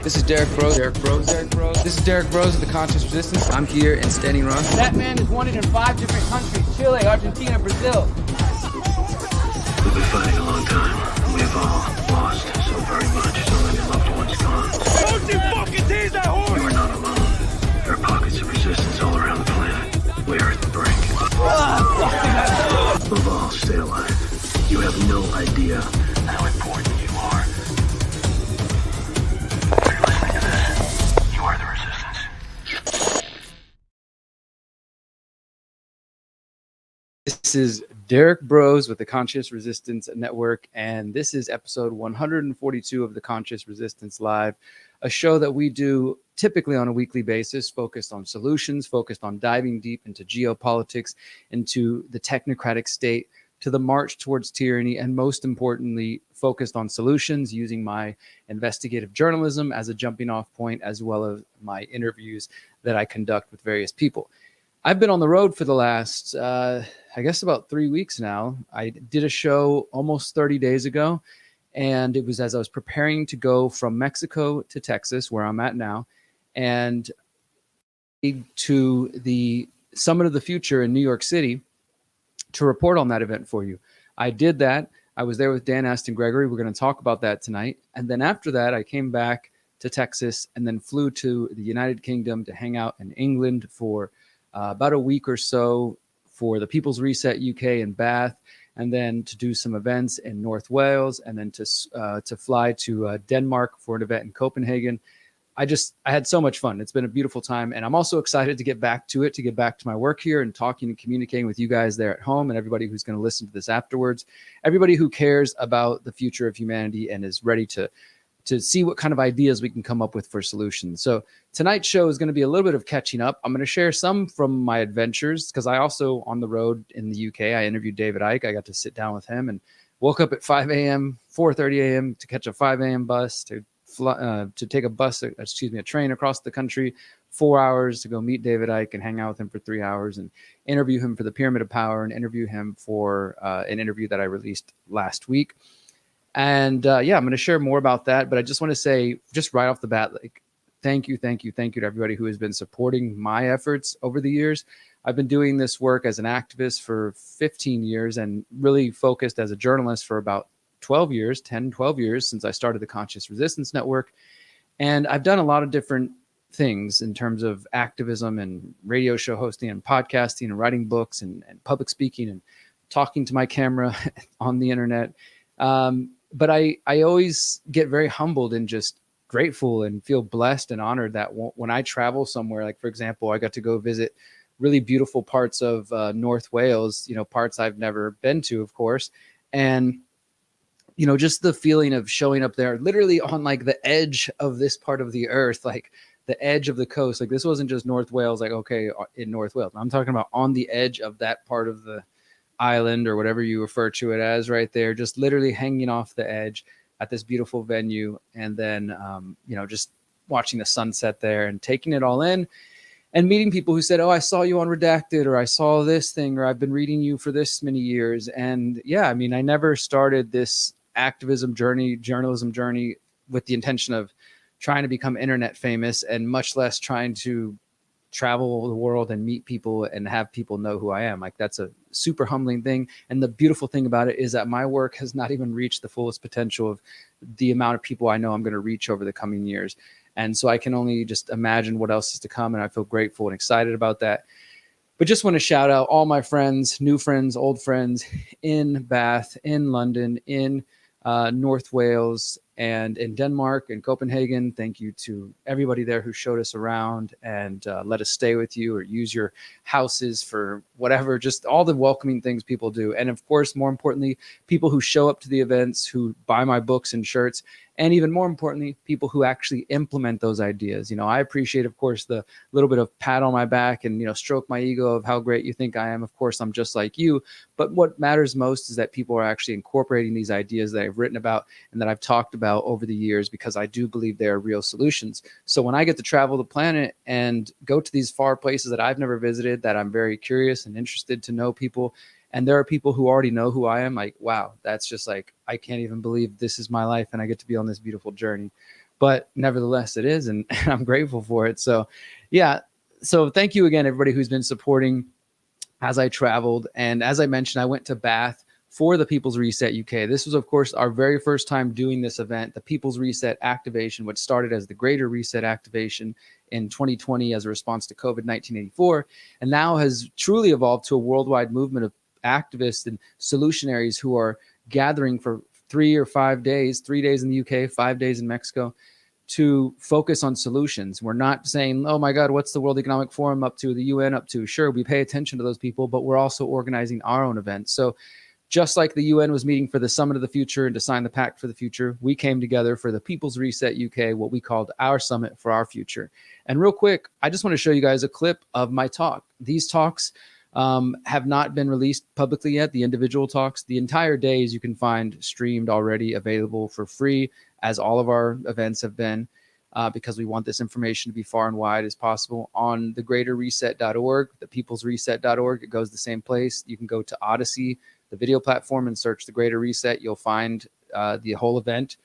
This is Derrick Bros. This is Derrick Bros of the Conscious Resistance. I'm here in Standing Rock. That man is wanted in 5 different countries: Chile, Argentina, Brazil. We've been fighting a long time. We've all lost so very much. So many loved ones gone. Don't you fucking tease that horse! You are not alone. There are pockets of resistance all around the planet. We are at the brink. Above all, stay alive. You have no idea how important you are. If you're listening to this, you are the resistance. This is Derrick Bros with the Conscious Resistance Network, and this is episode 142 of the Conscious Resistance Live, a show that we do typically on a weekly basis, focused on solutions, focused on diving deep into geopolitics, into the technocratic state, to the march towards tyranny, and most importantly, focused on solutions using my investigative journalism as a jumping off point, as well as my interviews that I conduct with various people. I've been on the road for the last, I guess about 3 weeks now. I did a show almost 30 days ago, and it was as I was preparing to go from Mexico to Texas, where I'm at now, and to the Summit of the Future in New York City to report on that event for you. I did that. I was there with Dan Aston Gregory. We're going to talk about that tonight. And then after that, I came back to Texas and then flew to the United Kingdom to hang out in England for about a week or so for the People's Reset UK in Bath, and then to do some events in North Wales, and then to fly to Denmark for an event in Copenhagen. I had so much fun. It's been a beautiful time, and I'm also excited to get back to it, to get back to my work here and talking and communicating with you guys there at home and everybody who's going to listen to this afterwards, everybody who cares about the future of humanity and is ready to see what kind of ideas we can come up with for solutions. So tonight's show is going to be a little bit of catching up. I'm going to share some from my adventures, because I also, on the road in the UK, I interviewed David Icke. I got to sit down with him and woke up at 5 a.m., 4:30 a.m. to catch a 5 a.m. bus to take a train across the country, 4 hours to go meet David Icke and hang out with him for 3 hours and interview him for the Pyramid of Power and interview him for an interview that I released last week. And I'm going to share more about that. But I just want to say, just right off the bat, like, thank you to everybody who has been supporting my efforts over the years. I've been doing this work as an activist for 15 years and really focused as a journalist for about 12 years since I started the Conscious Resistance Network. And I've done a lot of different things in terms of activism and radio show hosting and podcasting and writing books and public speaking and talking to my camera on the internet. But I always get very humbled and just grateful and feel blessed and honored that when I travel somewhere, like, for example, I got to go visit really beautiful parts of North Wales, parts I've never been to, of course. And, just the feeling of showing up there literally on like the edge of this part of the earth, like the edge of the coast. Like, this wasn't just North Wales, like, okay, in North Wales. I'm talking about on the edge of that part of the island, or whatever you refer to it as, right there, just literally hanging off the edge at this beautiful venue. And then, just watching the sunset there and taking it all in and meeting people who said, oh, I saw you on Redacted, or I saw this thing, or I've been reading you for this many years. And I never started this activism journey, journalism journey with the intention of trying to become internet famous, and much less trying to travel the world and meet people and have people know who I am. Like, that's a super humbling thing. And the beautiful thing about it is that my work has not even reached the fullest potential of the amount of people I know I'm going to reach over the coming years. And so I can only just imagine what else is to come. And I feel grateful and excited about that. But just want to shout out all my friends, new friends, old friends in Bath, in London, in North Wales, and in Denmark and Copenhagen. Thank you to everybody there who showed us around and let us stay with you or use your houses for whatever, just all the welcoming things people do. And of course, more importantly, people who show up to the events, who buy my books and shirts, and even more importantly, people who actually implement those ideas. I appreciate, of course, the little bit of pat on my back and, stroke my ego of how great you think I am. Of course, I'm just like you. But what matters most is that people are actually incorporating these ideas that I've written about and that I've talked about over the years, because I do believe they are real solutions. So when I get to travel the planet and go to these far places that I've never visited, that I'm very curious and interested to know people, and there are people who already know who I am, like, wow, that's just like, I can't even believe this is my life and I get to be on this beautiful journey. but nevertheless it is, and I'm grateful for it. So yeah, so thank you again, everybody who's been supporting as I traveled. And as I mentioned, I went to Bath for the People's Reset UK. This was, of course, our very first time doing this event, the People's Reset Activation, which started as the Greater Reset Activation in 2020 as a response to COVID-1984, and now has truly evolved to a worldwide movement of activists and solutionaries who are gathering for 3 or 5 days, 3 days in the UK, 5 days in Mexico, to focus on solutions. We're not saying, oh my God, what's the World Economic Forum up to, the UN up to? Sure, we pay attention to those people, but we're also organizing our own events. So just like the UN was meeting for the Summit of the Future and to sign the Pact for the Future, we came together for the People's Reset UK, what we called our Summit for our future. And real quick, I just want to show you guys a clip of my talk. These talks have not been released publicly yet, the individual talks. The entire days you can find streamed already, available for free, as all of our events have been, because we want this information to be far and wide as possible. On thegreaterreset.org, thepeoplesreset.org, it goes the same place. You can go to Odyssey, the video platform, and search The Greater Reset. You'll find the whole event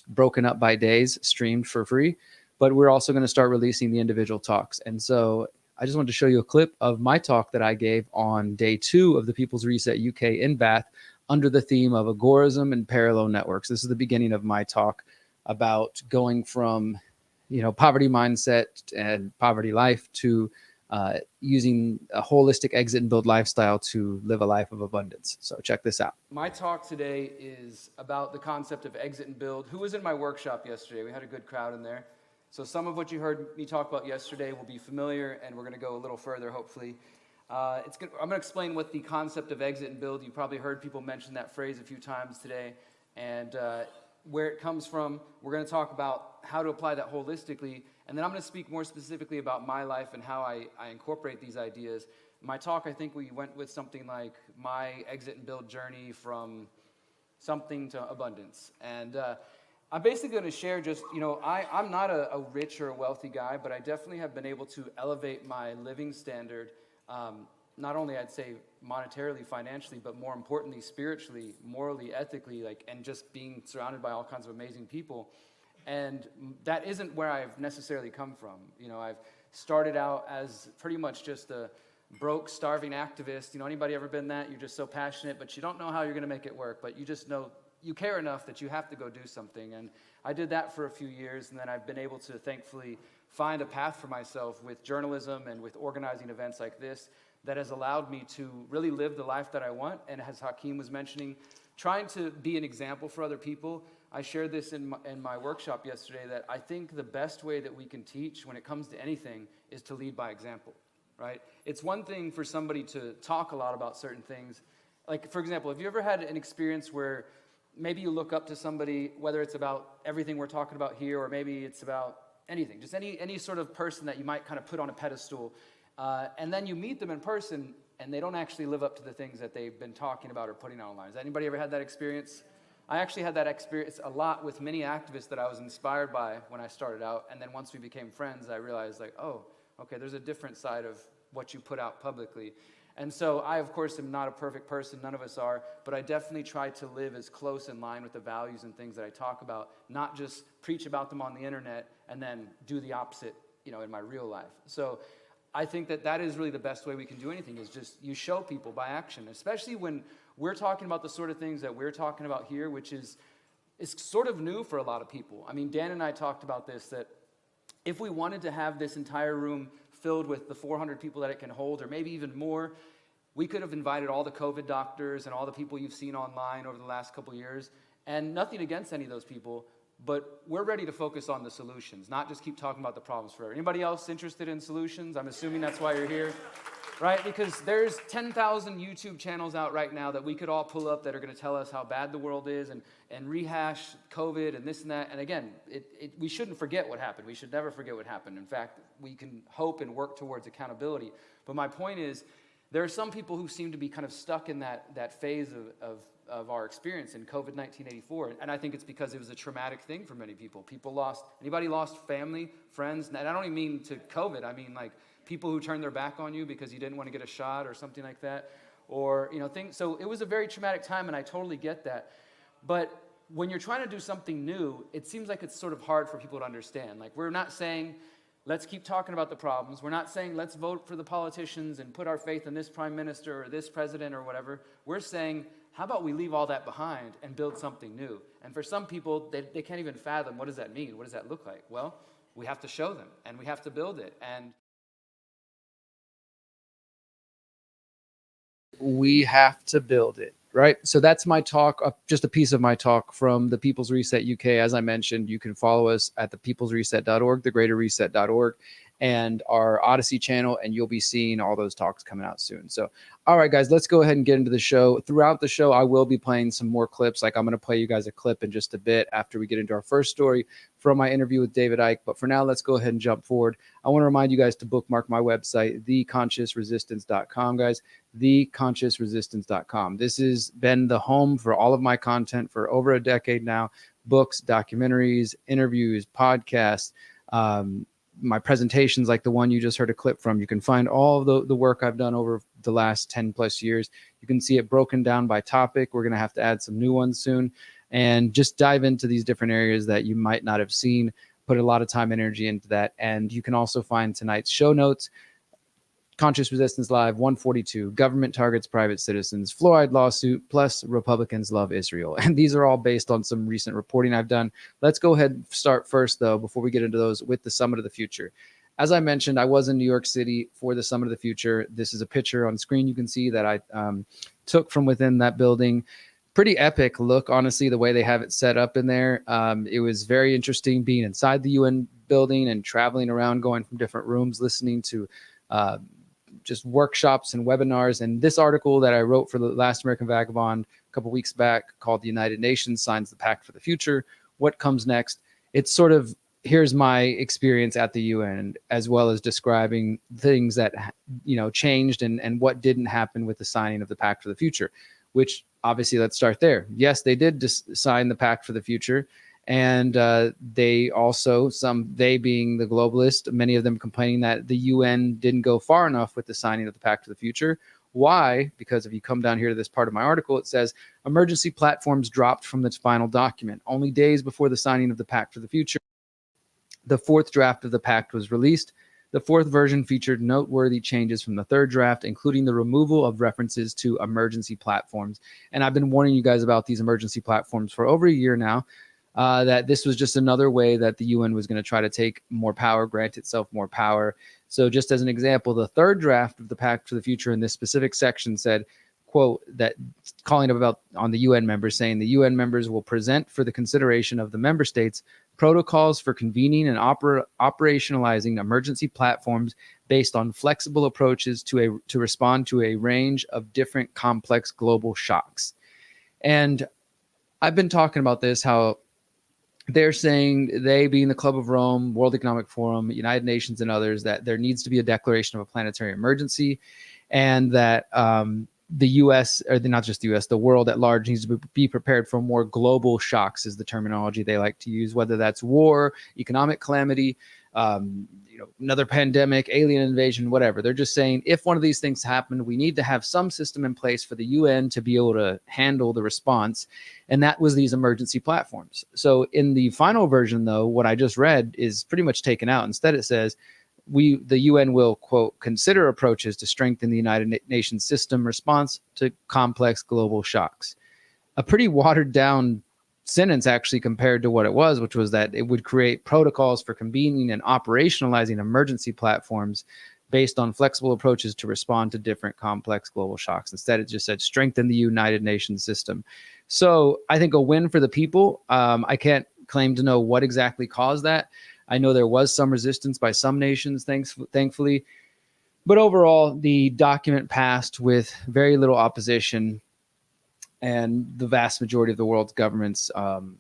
broken up by days, streamed for free. But we're also going to start releasing the individual talks. And so I just wanted to show you a clip of my talk that I gave on day 2 of the People's Reset UK in Bath under the theme of agorism and parallel networks. This is the beginning of my talk about going from, poverty mindset and poverty life to using a holistic exit and build lifestyle to live a life of abundance. So check this out. My talk today is about the concept of exit and build. Who was in my workshop yesterday? We had a good crowd in there. So some of what you heard me talk about yesterday will be familiar, and we're going to go a little further, hopefully. I'm going to explain what the concept of exit and build, you probably heard people mention that phrase a few times today, and where it comes from. We're going to talk about how to apply that holistically, and then I'm going to speak more specifically about my life and how I incorporate these ideas. My talk, I think we went with something like my exit and build journey from something to abundance. And I'm basically going to share just, I'm not a rich or a wealthy guy, but I definitely have been able to elevate my living standard, not only I'd say monetarily, financially, but more importantly, spiritually, morally, ethically, and just being surrounded by all kinds of amazing people. And that isn't where I've necessarily come from. I've started out as pretty much just a broke, starving activist. Anybody ever been that? You're just so passionate, but you don't know how you're going to make it work, but you just know you care enough that you have to go do something. And I did that for a few years, and then I've been able to thankfully find a path for myself with journalism and with organizing events like this that has allowed me to really live the life that I want. And as Hakeem was mentioning, trying to be an example for other people. I shared this in my workshop yesterday, that I think the best way that we can teach when it comes to anything is to lead by example, right? It's one thing for somebody to talk a lot about certain things. Like, for example, have you ever had an experience where maybe you look up to somebody, whether it's about everything we're talking about here, or maybe it's about anything, just any sort of person that you might kind of put on a pedestal, and then you meet them in person, and they don't actually live up to the things that they've been talking about or putting out online. Has anybody ever had that experience? I actually had that experience a lot with many activists that I was inspired by when I started out, and then once we became friends, I realized, oh, okay, there's a different side of what you put out publicly. And so I, of course, am not a perfect person. None of us are. But I definitely try to live as close in line with the values and things that I talk about, not just preach about them on the internet and then do the opposite, in my real life. So I think that is really the best way we can do anything, is just you show people by action, especially when we're talking about the sort of things that we're talking about here, which is sort of new for a lot of people. I mean, Dan and I talked about this, that if we wanted to have this entire room filled with the 400 people that it can hold, or maybe even more, we could have invited all the COVID doctors and all the people you've seen online over the last couple of years, and nothing against any of those people, but we're ready to focus on the solutions, not just keep talking about the problems forever. Anybody else interested in solutions? I'm assuming that's why you're here, right? Because there's 10,000 YouTube channels out right now that we could all pull up that are going to tell us how bad the world is and rehash COVID and this and that. And again, we shouldn't forget what happened. We should never forget what happened. In fact, we can hope and work towards accountability. But my point is, there are some people who seem to be kind of stuck in that phase of our experience in COVID-1984. And I think it's because it was a traumatic thing for many people. Anybody lost family, friends? And I don't even mean to COVID. I mean like people who turned their back on you because you didn't want to get a shot or something like that. Or, things. So it was a very traumatic time, and I totally get that. But when you're trying to do something new, it seems like it's sort of hard for people to understand. Like, we're not saying, let's keep talking about the problems. We're not saying, let's vote for the politicians and put our faith in this prime minister or this president or whatever. We're saying, how about we leave all that behind and build something new? And for some people, they can't even fathom, what does that mean? What does that look like? Well, we have to show them, and we have to build it. And we have to build it, right? So that's my talk, just a piece of my talk from the People's Reset UK. As I mentioned, you can follow us at thepeoplesreset.org, thegreaterreset.org, and our Odyssey channel, and you'll be seeing all those talks coming out soon. So, all right, guys, let's go ahead and get into the show. Throughout the show, I will be playing some more clips. Like, I'm going to play you guys a clip in just a bit after we get into our first story from my interview with David Icke. But for now, let's go ahead and jump forward. I want to remind you guys to bookmark my website, theconsciousresistance.com, guys, theconsciousresistance.com. This has been the home for all of my content for over a decade now: books, documentaries, interviews, podcasts, my presentations like the one you just heard a clip from. You can find all of the work I've done over the last 10 plus years. You can see it broken down by topic. We're going to have to add some new ones soon, and just dive into these different areas that you might not have seen. Put a lot of time and energy into that. And you can also find tonight's show notes: Conscious Resistance Live 142, Government Targets Private Citizens, Fluoride Lawsuit, plus Republicans Love Israel. And these are all based on some recent reporting I've done. Let's go ahead and start first, though, before we get into those, with the Summit of the Future. As I mentioned, I was in New York City for the Summit of the Future. This is a picture on screen you can see that I took from within that building. Pretty epic look, honestly, the way they have it set up in there. It was very interesting being inside the UN building and traveling around, going from different rooms, listening to just workshops and webinars. And this article that I wrote for the Last American Vagabond a couple weeks back, called "The United Nations Signs the Pact for the Future: What Comes Next?" It's sort of, here's my experience at the UN, as well as describing things that, changed and what didn't happen with the signing of the Pact for the Future, which obviously, let's start there. Yes, they did sign the Pact for the Future. And they also, they being the globalists, many of them complaining that the UN didn't go far enough with the signing of the Pact for the Future. Why? Because if you come down here to this part of my article, it says emergency platforms dropped from its final document. Only days before the signing of the Pact for the Future, the fourth draft of the pact was released. The fourth version featured noteworthy changes from the third draft, including the removal of references to emergency platforms. And I've been warning you guys about these emergency platforms for over a year now. That this was just another way that the UN was going to try to take more power, grant itself more power. So just as an example, the third draft of the Pact for the Future in this specific section said, quote, that calling about on the UN members, saying the UN members will present for the consideration of the member states protocols for convening and operationalizing emergency platforms based on flexible approaches to respond to a range of different complex global shocks. And I've been talking about this, how they're saying, they being the Club of Rome, World Economic Forum, United Nations, and others, that there needs to be a declaration of a planetary emergency, and that the U.S., or not just the U.S., the world at large needs to be prepared for more global shocks, is the terminology they like to use, whether that's war, economic calamity, another pandemic, alien invasion, whatever. They're just saying, if one of these things happened, we need to have some system in place for the UN to be able to handle the response. And that was these emergency platforms. So in the final version, though, what I just read is pretty much taken out. Instead, it says, the UN will, quote, consider approaches to strengthen the United Nations system response to complex global shocks. A pretty watered down sentence, actually, compared to what it was, which was that it would create protocols for convening and operationalizing emergency platforms based on flexible approaches to respond to different complex global shocks. Instead, it just said strengthen the United Nations system. So I think a win for the people. I can't claim to know what exactly caused that. I know there was some resistance by some nations, thankfully. But overall, the document passed with very little opposition, and the vast majority of the world's governments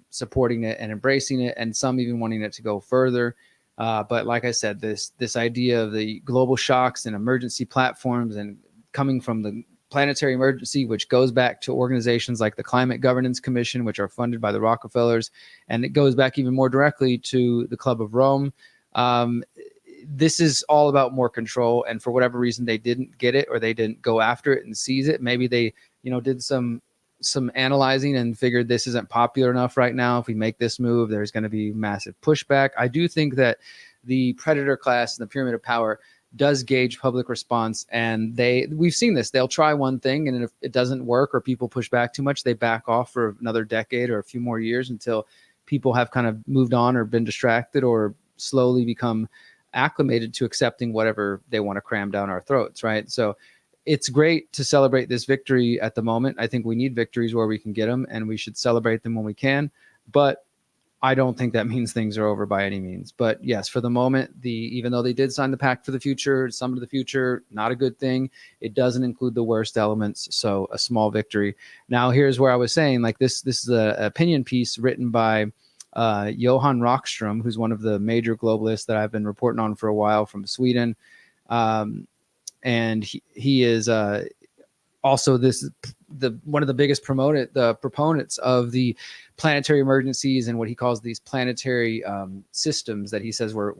supporting it and embracing it, and some even wanting it to go further. But like I said, this idea of the global shocks and emergency platforms, and coming from the planetary emergency, which goes back to organizations like the Climate Governance Commission, which are funded by the Rockefellers, and it goes back even more directly to the Club of Rome. This is all about more control, and for whatever reason they didn't get it, or they didn't go after it and seize it. Maybe they did some some analyzing and figured this isn't popular enough right now. If we make this move, there's going to be massive pushback. I do think that the predator class and the pyramid of power does gauge public response, and we've seen this. They'll try one thing, and if it doesn't work or people push back too much, they back off for another decade or a few more years until people have kind of moved on or been distracted or slowly become acclimated to accepting whatever they want to cram down our throats, right? So it's great to celebrate this victory at the moment. I think we need victories where we can get them, and we should celebrate them when we can. But I don't think that means things are over by any means. But yes, for the moment, even though they did sign the pact for the future, some of the future, not a good thing. It doesn't include the worst elements, so a small victory. Now, here's where I was saying, like this is an opinion piece written by Johan Rockström, who's one of the major globalists that I've been reporting on for a while from Sweden. And he is also one of the biggest proponents of the planetary emergencies and what he calls these planetary systems that he says we're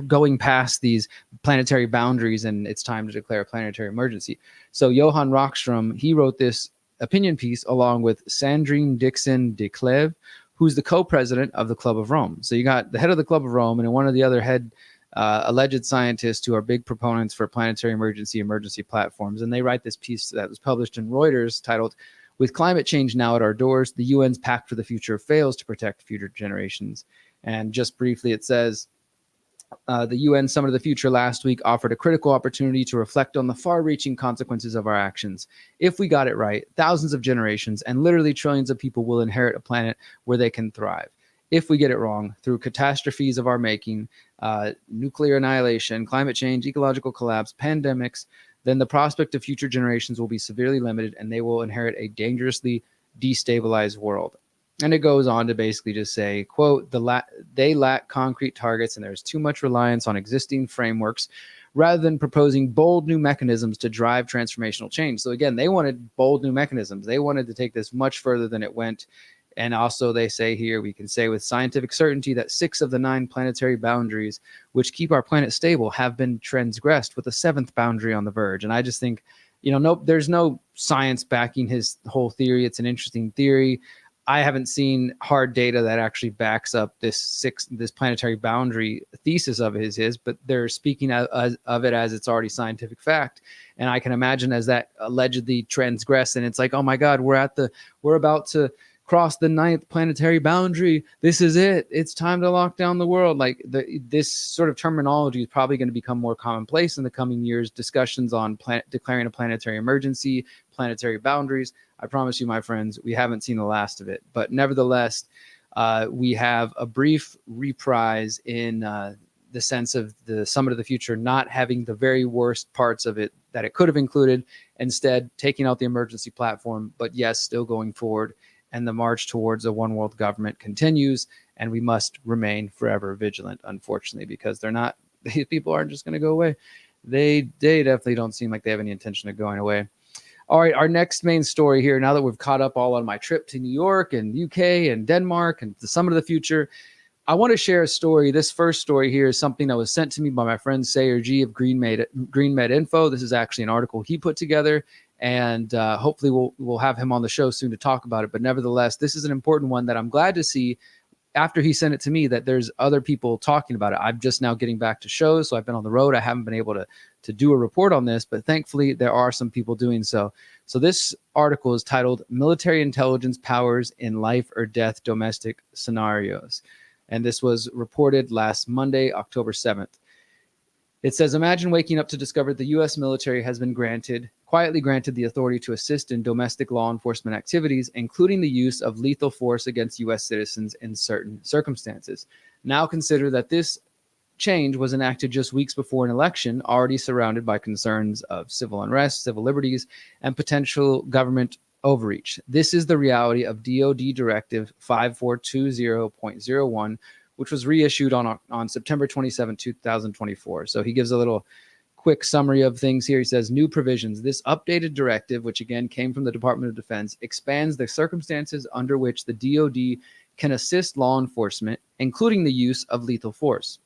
going past these planetary boundaries and it's time to declare a planetary emergency. So Johan Rockström, he wrote this opinion piece along with Sandrine Dixon de Cleve, who's the co-president of the Club of Rome. So you got the head of the Club of Rome and one of the other head alleged scientists who are big proponents for planetary emergency platforms. And they write this piece that was published in Reuters titled, "With climate change now at our doors, the UN's Pact for the Future fails to protect future generations." And just briefly, it says, the UN Summit of the Future last week offered a critical opportunity to reflect on the far-reaching consequences of our actions. If we got it right, thousands of generations and literally trillions of people will inherit a planet where they can thrive. If we get it wrong, through catastrophes of our making, nuclear annihilation, climate change, ecological collapse, pandemics, then the prospect of future generations will be severely limited and they will inherit a dangerously destabilized world. And it goes on to basically just say, quote, they lack concrete targets and there's too much reliance on existing frameworks rather than proposing bold new mechanisms to drive transformational change. So again, they wanted bold new mechanisms. They wanted to take this much further than it went. And also they say here, we can say with scientific certainty that 6 of the 9 planetary boundaries which keep our planet stable have been transgressed, with a 7th boundary on the verge. And I just think, there's no science backing his whole theory. It's an interesting theory. I haven't seen hard data that actually backs up this planetary boundary thesis of his, but they're speaking of it as it's already scientific fact. And I can imagine as that allegedly transgress, and it's like, oh my God, we're about to cross the 9th planetary boundary. This is it. It's time to lock down the world. Like this sort of terminology is probably going to become more commonplace in the coming years. Discussions on declaring a planetary emergency, planetary boundaries. I promise you, my friends, we haven't seen the last of it. But nevertheless, we have a brief reprise in the sense of the Summit of the Future not having the very worst parts of it that it could have included, instead taking out the emergency platform, but yes, still going forward. And the march towards a one world government continues, and we must remain forever vigilant, unfortunately, because these people aren't just going to go away. They definitely don't seem like they have any intention of going away. All right, our next main story here, now that we've caught up all on my trip to New York and UK and Denmark and the Summit of the Future, I want to share a story. This first story here is something that was sent to me by my friend Sayer G of Green Med Info. This is actually an article he put together, and hopefully we'll have him on the show soon to talk about it. But nevertheless, this is an important one that I'm glad to see after he sent it to me that there's other people talking about it. I'm just now getting back to shows, so I've been on the road. I haven't been able to do a report on this, but thankfully there are some people doing so. So this article is titled "Military Intelligence Powers in Life or Death Domestic Scenarios." And this was reported last Monday, October 7th. It says, imagine waking up to discover the U.S. military has been quietly granted the authority to assist in domestic law enforcement activities, including the use of lethal force against U.S. citizens in certain circumstances. Now consider that this change was enacted just weeks before an election, already surrounded by concerns of civil unrest, civil liberties, and potential government overreach. This is the reality of DOD Directive 5420.01, which was reissued on September 27, 2024. So he gives a little quick summary of things here. He says, new provisions. This updated directive, which again came from the Department of Defense, expands the circumstances under which the DOD can assist law enforcement, including the use of lethal force.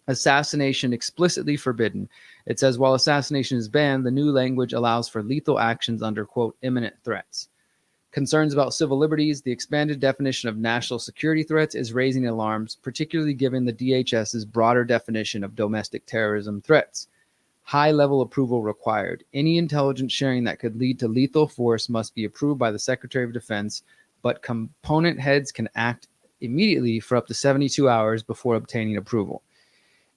Assassination explicitly forbidden. It says, while assassination is banned, the new language allows for lethal actions under, quote, imminent threats. Concerns about civil liberties. The expanded definition of national security threats is raising alarms, particularly given the DHS's broader definition of domestic terrorism threats. High-level approval required. Any intelligence sharing that could lead to lethal force must be approved by the Secretary of Defense, but component heads can act immediately for up to 72 hours before obtaining approval.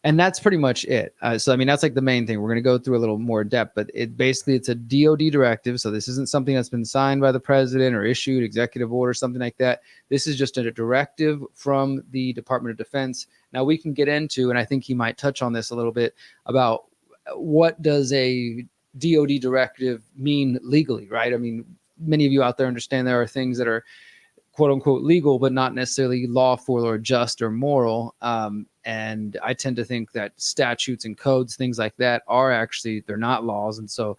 And that's pretty much it. So, I mean, that's like the main thing. We're going to go through a little more depth, but it's a DOD directive. So this isn't something that's been signed by the president or issued executive order, something like that. This is just a directive from the Department of Defense. Now we can get into, and I think he might touch on this a little bit, about what does a DOD directive mean legally, right? I mean, many of you out there understand there are things that are quote unquote legal, but not necessarily lawful or just or moral. And I tend to think that statutes and codes, things like that, they're not laws. And so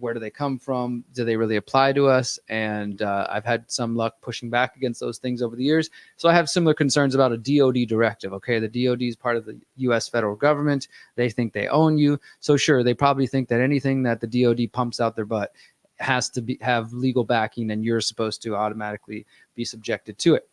where do they come from? Do they really apply to us? And I've had some luck pushing back against those things over the years. So I have similar concerns about a DOD directive. Okay, the DOD is part of the U.S. federal government. They think they own you. So sure, they probably think that anything that the DOD pumps out their butt has to have legal backing, and you're supposed to automatically be subjected to it.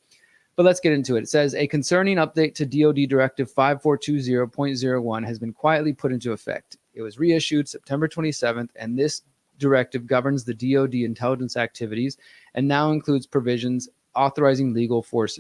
But let's get into it. It says, a concerning update to DOD Directive 5420.01 has been quietly put into effect. It was reissued September 27th, and this directive governs the DOD intelligence activities and now includes provisions authorizing legal force.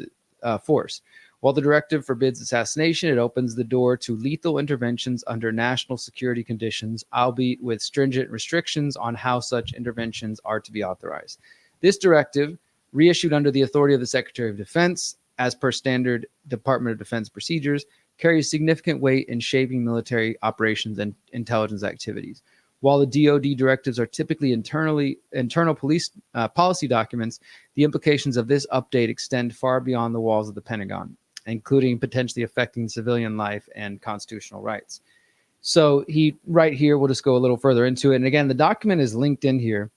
While the directive forbids assassination, it opens the door to lethal interventions under national security conditions, albeit with stringent restrictions on how such interventions are to be authorized. This directive, reissued under the authority of the Secretary of Defense, as per standard Department of Defense procedures, carries significant weight in shaping military operations and intelligence activities. While the DOD directives are typically internal police policy documents, the implications of this update extend far beyond the walls of the Pentagon, including potentially affecting civilian life and constitutional rights. So right here, we'll just go a little further into it. And again, the document is linked in here.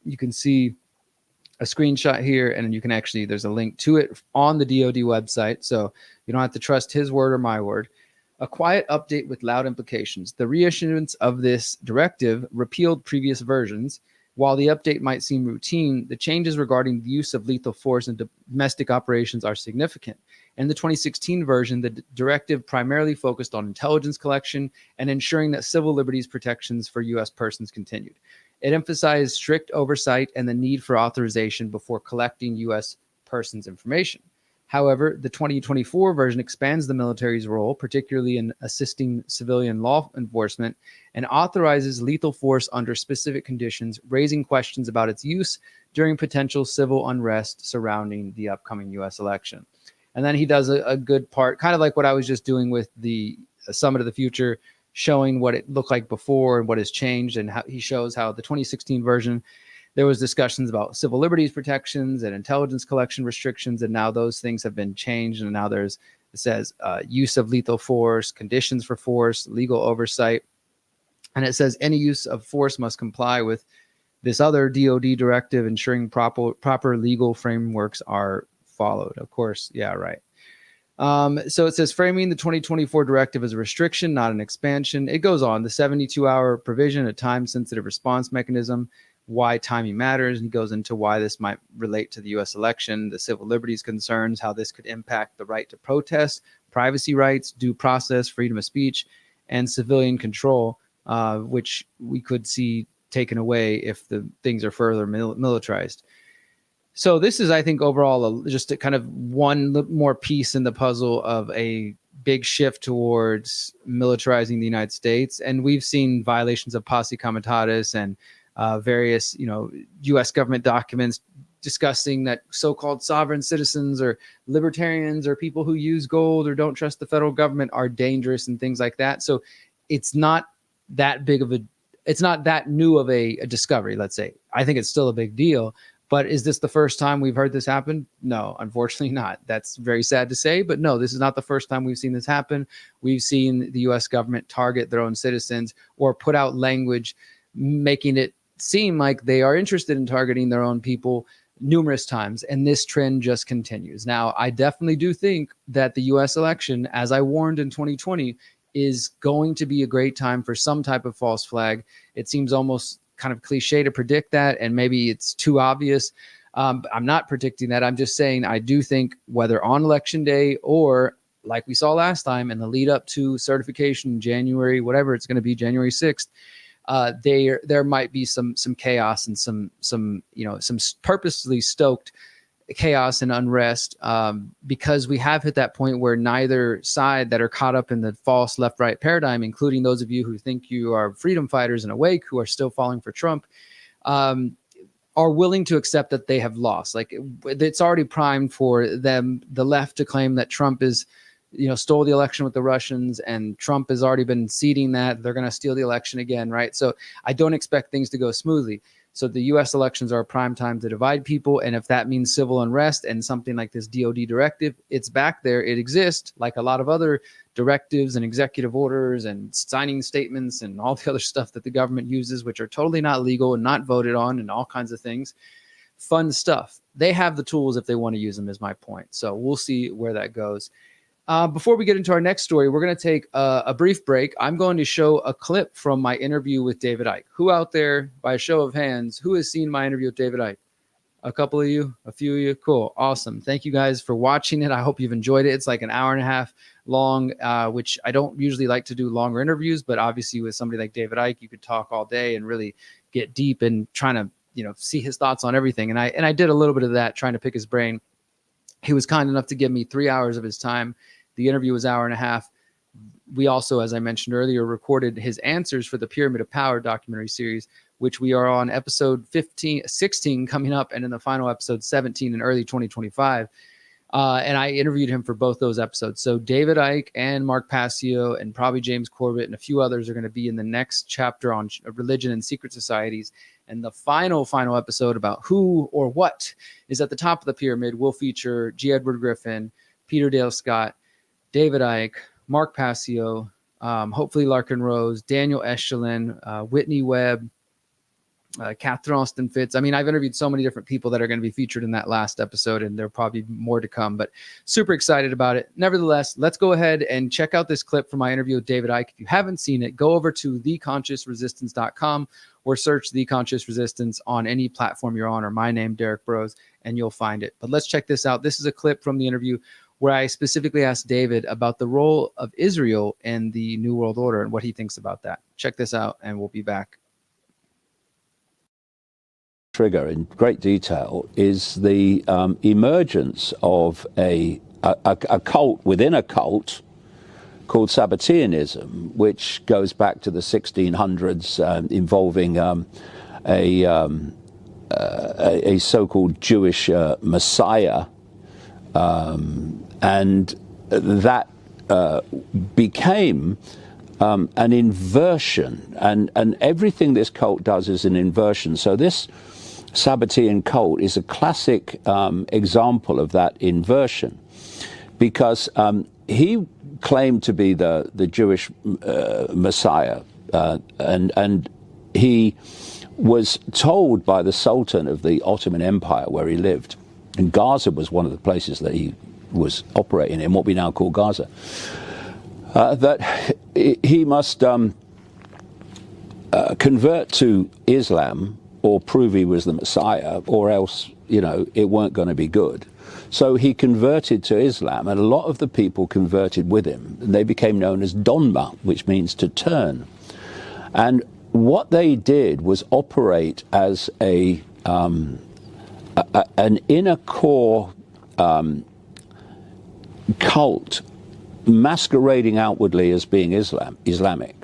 You can see a screenshot here, and you can there's a link to it on the DOD website. So you don't have to trust his word or my word. A quiet update with loud implications. The reissuance of this directive repealed previous versions. While the update might seem routine, the changes regarding the use of lethal force in domestic operations are significant. In the 2016 version, the directive primarily focused on intelligence collection and ensuring that civil liberties protections for U.S. persons continued. It emphasized strict oversight and the need for authorization before collecting U.S. persons' information. However, the 2024 version expands the military's role, particularly in assisting civilian law enforcement, and authorizes lethal force under specific conditions, raising questions about its use during potential civil unrest surrounding the upcoming U.S. election. And then he does a good part, kind of like what I was just doing with the Summit of the Future, showing what it looked like before and what has changed, and how he shows how the 2016 version, there was discussions about civil liberties protections and intelligence collection restrictions, and now those things have been changed, and now it says use of lethal force, conditions for force, legal oversight, and it says any use of force must comply with this other DOD directive, ensuring proper legal frameworks are followed. Of course, yeah, right. So it says framing the 2024 directive as a restriction, not an expansion. It goes on, the 72-hour provision, a time-sensitive response mechanism, why timing matters, and he goes into why this might relate to the U.S. election, the civil liberties concerns, how this could impact the right to protest, privacy rights, due process, freedom of speech, and civilian control, which we could see taken away if the things are further militarized. So this is, I think, overall just a kind of one more piece in the puzzle of a big shift towards militarizing the United States. And we've seen violations of posse comitatus and various, U.S. government documents discussing that so-called sovereign citizens or libertarians or people who use gold or don't trust the federal government are dangerous and things like that. So it's not that new of a discovery, let's say. I think it's still a big deal. But is this the first time we've heard this happen? No, unfortunately not. That's very sad to say, but no, this is not the first time we've seen this happen. We've seen the U.S. government target their own citizens or put out language making it seem like they are interested in targeting their own people numerous times, and this trend just continues. Now, I definitely do think that the US election, as I warned in 2020, is going to be a great time for some type of false flag. It seems almost kind of cliche to predict that, and maybe it's too obvious. I'm not predicting that. I'm just saying I do think whether on election day or like we saw last time in the lead up to certification, January, whatever it's going to be, January 6th, there might be some chaos and some purposely stoked chaos and unrest, because we have hit that point where neither side that are caught up in the false left-right paradigm, including those of you who think you are freedom fighters and awake, who are still falling for Trump, are willing to accept that they have lost. Like, it's already primed for them, the left, to claim that Trump is, stole the election with the Russians, and Trump has already been ceding that they're going to steal the election again, right? So I don't expect things to go smoothly. So the U.S. elections are a prime time to divide people, and if that means civil unrest and something like this DOD directive, it's back there. It exists, like a lot of other directives and executive orders and signing statements and all the other stuff that the government uses, which are totally not legal and not voted on and all kinds of things. Fun stuff. They have the tools if they want to use them, is my point. So we'll see where that goes. Before we get into our next story, we're going to take a brief break. I'm going to show a clip from my interview with David Icke. Who out there, by a show of hands, who has seen my interview with David Icke? A couple of you? A few of you? Cool. Awesome. Thank you guys for watching it. I hope you've enjoyed it. It's like an hour and a half long, which I don't usually like to do longer interviews, but obviously with somebody like David Icke, you could talk all day and really get deep and trying to, see his thoughts on everything. And I did a little bit of that, trying to pick his brain. He was kind enough to give me 3 hours of his time. The interview was an hour and a half. We also, as I mentioned earlier, recorded his answers for the Pyramid of Power documentary series, which we are on episode 16 coming up, and in the final episode 17 in early 2025. And I interviewed him for both those episodes. So David Icke and Mark Passio and probably James Corbett and a few others are going to be in the next chapter on religion and secret societies. And the final episode about who or what is at the top of the pyramid will feature G. Edward Griffin, Peter Dale Scott, David Icke, Mark Passio, hopefully Larkin Rose, Daniel Echelon, Whitney Webb, Catherine Austin Fitz. I mean, I've interviewed so many different people that are going to be featured in that last episode, and there'll probably be more to come, but super excited about it. Nevertheless, let's go ahead and check out this clip from my interview with David Icke. If you haven't seen it, go over to theconsciousresistance.com or search The Conscious Resistance on any platform you're on, or my name, Derrick Bros, and you'll find it. But let's check this out. This is a clip from the interview where I specifically asked David about the role of Israel in the New World Order and what he thinks about that. Check this out, and we'll be back. Trigger in great detail is the emergence of a cult within a cult called Sabbateanism, which goes back to the 1600s, involving a so-called Jewish Messiah, and that became an inversion, and everything this cult does is an inversion. So this Sabbatean cult is a classic example of that inversion, because he claimed to be the Jewish Messiah, and he was told by the Sultan of the Ottoman Empire, where he lived, and Gaza was one of the places that he was operating in, what we now call Gaza, that he must convert to Islam or prove he was the Messiah, or else, it weren't going to be good. So he converted to Islam, and a lot of the people converted with him. And they became known as Donma, which means to turn. And what they did was operate as an inner core cult, masquerading outwardly as being Islamic.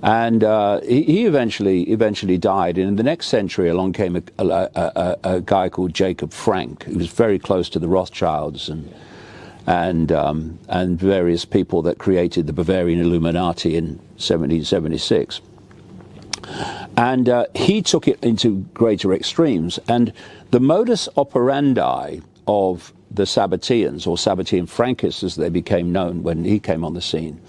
And he eventually died. And in the next century, along came a guy called Jacob Frank, who was very close to the Rothschilds and various people that created the Bavarian Illuminati in 1776. And he took it into greater extremes. And the modus operandi of the Sabbateans, or Sabbatean Frankists as they became known when he came on the scene,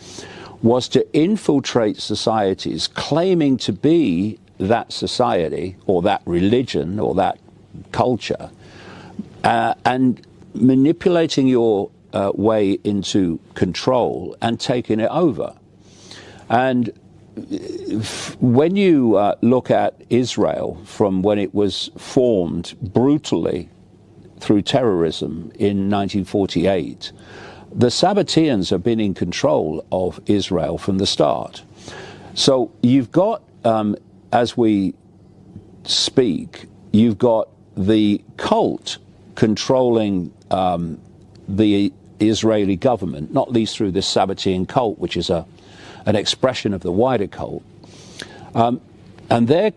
was to infiltrate societies claiming to be that society or that religion or that culture, and manipulating your way into control and taking it over. And when you look at Israel from when it was formed brutally through terrorism in 1948, the Sabbateans have been in control of Israel from the start. So you've got, as we speak, you've got the cult controlling the Israeli government, not least through this Sabbatean cult, which is an expression of the wider cult. And they're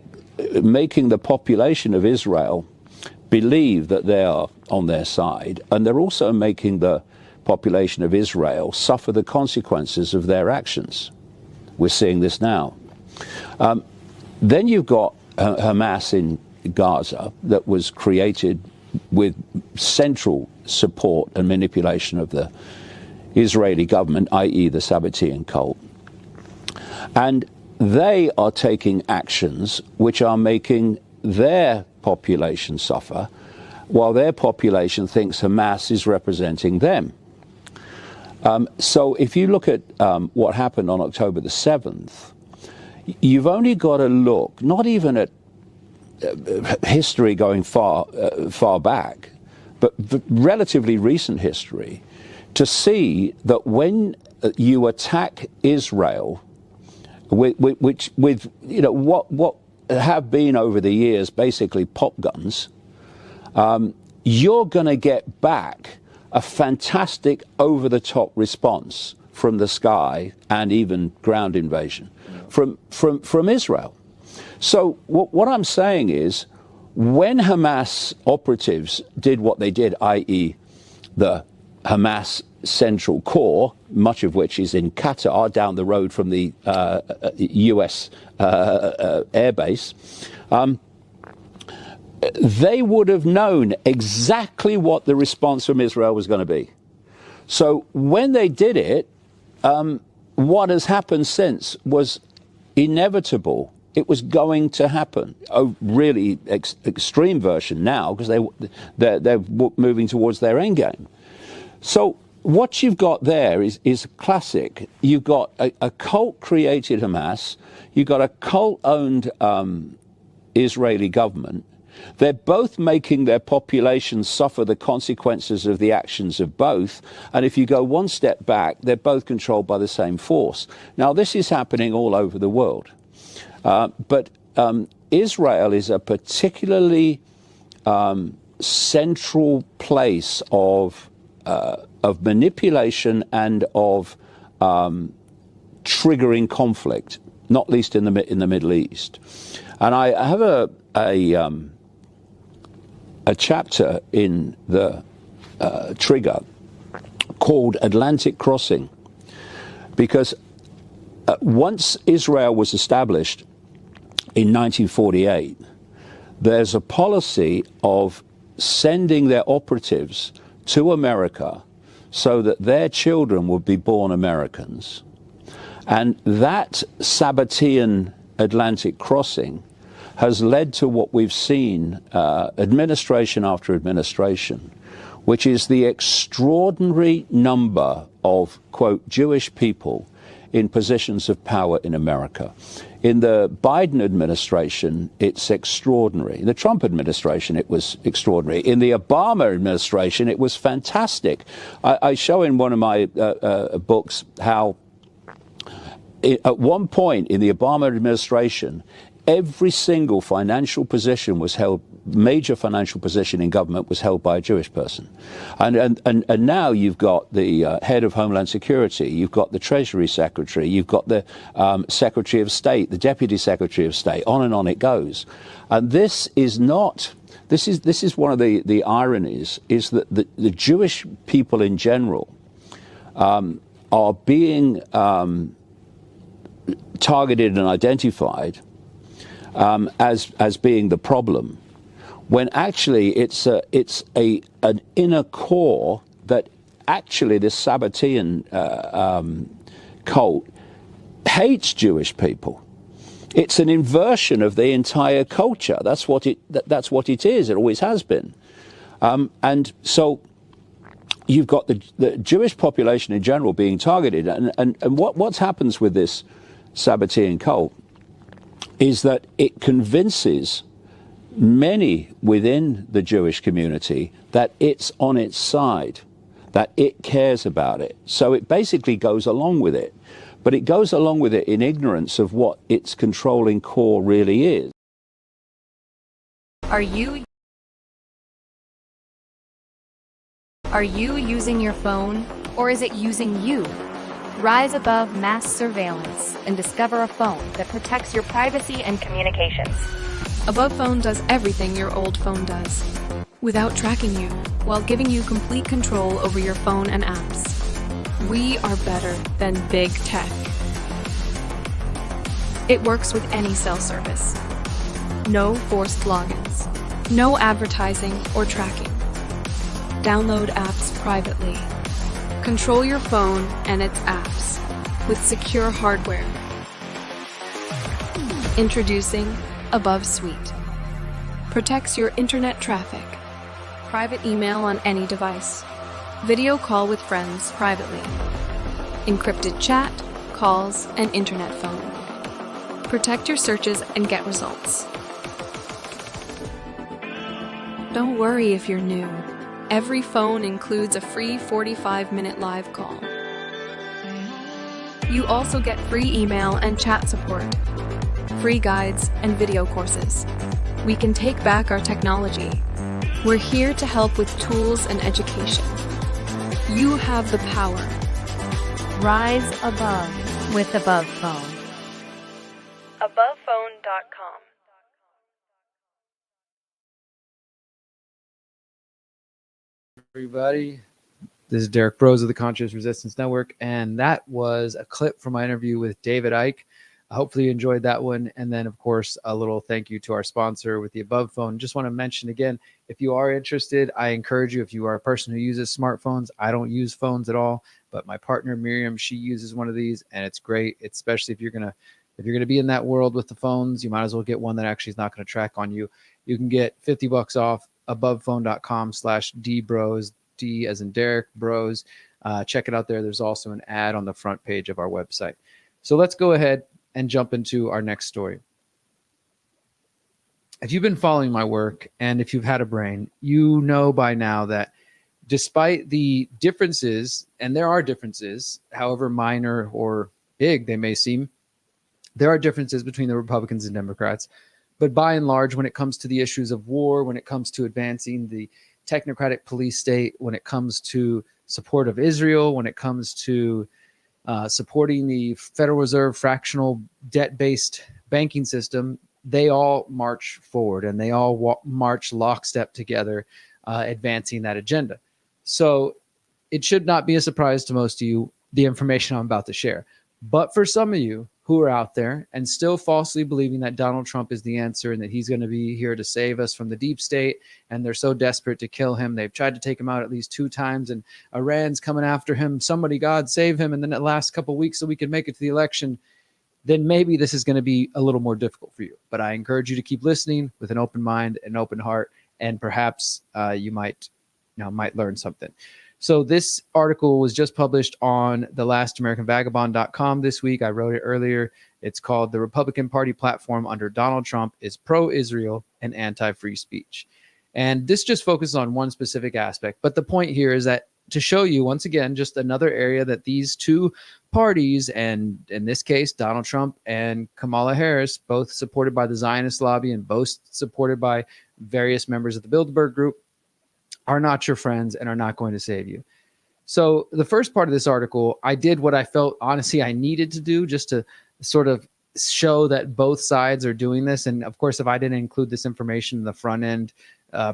making the population of Israel believe that they are on their side, and they're also making the population of Israel suffer the consequences of their actions. We're seeing this now. Then you've got Hamas in Gaza that was created with central support and manipulation of the Israeli government, i.e. the Sabbatean cult. And they are taking actions which are making their population suffer, while their population thinks Hamas is representing them. So if you look at what happened on October the 7th, you've only got to look, not even at history going far back, but relatively recent history, to see that when you attack Israel, with what have been over the years basically pop guns, you're going to get back a fantastic over-the-top response from the sky and even ground invasion from Israel. So what I'm saying is, when Hamas operatives did what they did, i.e. the Hamas Central Core, much of which is in Qatar, down the road from the US airbase, they would have known exactly what the response from Israel was going to be. So when they did it, what has happened since was inevitable. It was going to happen. A really extreme version now, because they're moving towards their end game. So what you've got there is classic. You've got a cult-created Hamas. You've got a cult-owned Israeli government. They're both making their populations suffer the consequences of the actions of both. And if you go one step back, they're both controlled by the same force. Now, this is happening all over the world. But Israel is a particularly central place of manipulation and of triggering conflict, not least in the Middle East. And I have a chapter in the Trigger called Atlantic Crossing, because once Israel was established in 1948, there's a policy of sending their operatives to America so that their children would be born Americans. And that Sabbatean Atlantic crossing has led to what we've seen administration after administration, which is the extraordinary number of, quote, Jewish people in positions of power in America. In the Biden administration, it's extraordinary. In the Trump administration, it was extraordinary. In the Obama administration, it was fantastic. I show in one of my books how at one point in the Obama administration, every single financial position was held, major financial position in government was held by a Jewish person. And now you've got the head of Homeland Security, you've got the Treasury Secretary, you've got the Secretary of State, the Deputy Secretary of State, on it goes. And this is not, this is one of the ironies, is that the Jewish people in general are being targeted and identified as being the problem, when actually it's an inner core that actually this Sabbatean cult hates Jewish people. It's an inversion of the entire culture. That's what it is. It always has been. And so you've got the Jewish population in general being targeted. And what happens with this Sabbatean cult is that it convinces many within the Jewish community that it's on its side, that it cares about it. So it basically goes along with it. But it goes along with it in ignorance of what its controlling core really is. Are you using your phone, or is it using you? Rise above mass surveillance and discover a phone that protects your privacy and communications. Above Phone does everything your old phone does, without tracking you, while giving you complete control over your phone and apps. We are better than big tech. It works with any cell service. No forced logins. No advertising or tracking. Download apps privately. Control your phone and its apps with secure hardware. Introducing Above Suite. Protects your internet traffic. Private email on any device. Video call with friends privately. Encrypted chat, calls, and internet phone. Protect your searches and get results. Don't worry if you're new. Every phone includes a free 45-minute live call. You also get free email and chat support, free guides and video courses. We can take back our technology. We're here to help with tools and education. You have the power. Rise above with Above Phone. AbovePhone.com. Everybody, this is Derrick Bros of the Conscious Resistance Network, and that was a clip from my interview with David Icke. Hopefully you enjoyed that one. And then, of course, a little thank you to our sponsor with the Above Phone. Just want to mention again, if you are interested, I encourage you, if you are a person who uses smartphones, I don't use phones at all, but my partner Miriam, she uses one of these, and it's great, especially if you're gonna be in that world with the phones. You might as well get one that actually is not going to track on you. You can get $50 off abovephone.com/dbros, D as in Derrick, Bros. Check it out there. There's also an ad on the front page of our website. So let's go ahead and jump into our next story. If you've been following my work and if you've had a brain, you know by now that despite the differences, and there are differences, however minor or big they may seem, there are differences between the Republicans and Democrats. But by and large, when it comes to the issues of war, when it comes to advancing the technocratic police state, when it comes to support of Israel, when it comes to supporting the Federal Reserve fractional debt-based banking system, they all march forward and they all march lockstep together, advancing that agenda. So it should not be a surprise to most of you, the information I'm about to share. But for some of you who are out there and still falsely believing that Donald Trump is the answer and that he's going to be here to save us from the deep state, and they're so desperate to kill him, they've tried to take him out at least 2 times, and Iran's coming after him, somebody, God, save him, and then the last couple of weeks so we can make it to the election, then maybe this is going to be a little more difficult for you. But I encourage you to keep listening with an open mind and open heart, and perhaps you might learn something. So this article was just published on thelastAmericanVagabond.com this week. I wrote it earlier. It's called "The Republican Party Platform Under Donald Trump is Pro-Israel and Anti-Free Speech." And this just focuses on one specific aspect. But the point here is that to show you, once again, just another area that these two parties, and in this case, Donald Trump and Kamala Harris, both supported by the Zionist lobby and both supported by various members of the Bilderberg Group, are not your friends and are not going to save you. So the first part of this article, I did what I felt honestly I needed to do just to sort of show that both sides are doing this. And of course, if I didn't include this information in the front end,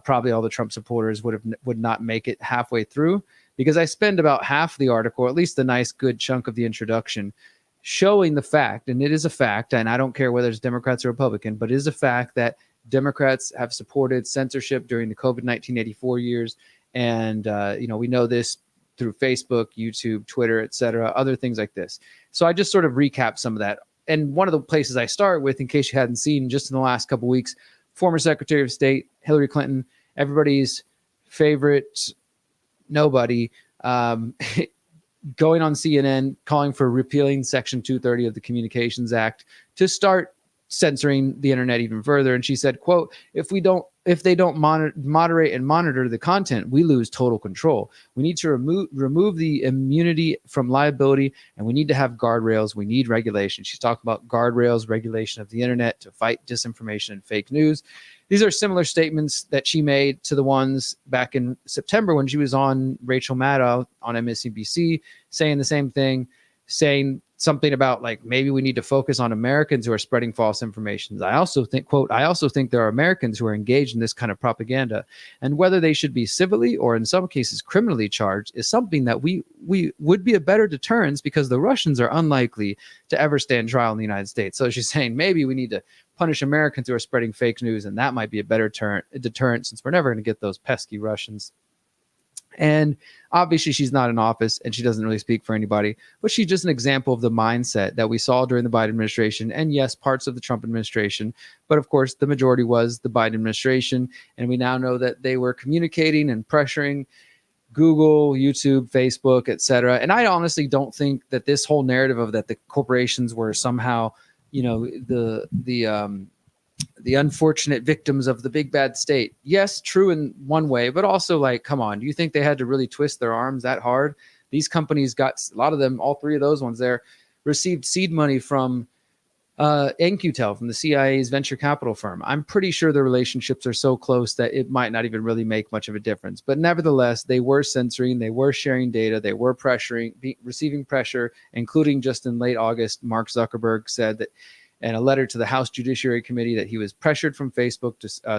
probably all the Trump supporters would not make it halfway through, because I spend about half the article, or at least a nice good chunk of the introduction, showing the fact, and it is a fact, and I don't care whether it's Democrats or Republican, but it is a fact that Democrats have supported censorship during the COVID-19 84 years. And, we know this through Facebook, YouTube, Twitter, et cetera, other things like this. So I just sort of recap some of that and one of the places I start with, in case you hadn't seen, just in the last couple of weeks, former Secretary of State Hillary Clinton, everybody's favorite nobody, going on CNN, calling for repealing Section 230 of the Communications Act to start censoring the internet even further. And she said, quote, if they don't moderate and monitor the content, we lose total control. We need to remove the immunity from liability, and we need to have guardrails. We need regulation. She's talking about guardrails, regulation of the internet to fight disinformation and fake news. These are similar statements that she made to the ones back in September when she was on Rachel Maddow on MSNBC, saying the same thing, saying something about like maybe we need to focus on Americans who are spreading false information. I also think, quote, I also think there are Americans who are engaged in this kind of propaganda, and whether they should be civilly or in some cases criminally charged is something that we would be a better deterrence, because the Russians are unlikely to ever stand trial in the United States. So she's saying maybe we need to punish Americans who are spreading fake news, and that might be a better deterrent, since we're never going to get those pesky Russians. And obviously she's not in office and she doesn't really speak for anybody, but she's just an example of the mindset that we saw during the Biden administration, and yes, parts of the Trump administration. But of course, the majority was the Biden administration. And we now know that they were communicating and pressuring Google, YouTube, Facebook, etc. And I honestly don't think that this whole narrative of that the corporations were somehow, you know, the unfortunate victims of the big bad state. Yes, true in one way, but also like, come on, do you think they had to really twist their arms that hard? These companies got, a lot of them, all three of those ones there, received seed money from NQTEL, from the CIA's venture capital firm. I'm pretty sure the relationships are so close that it might not even really make much of a difference. But nevertheless, they were censoring, they were sharing data, they were pressuring, receiving pressure, including just in late August, Mark Zuckerberg said that in a letter to the House Judiciary Committee that he was pressured from Facebook,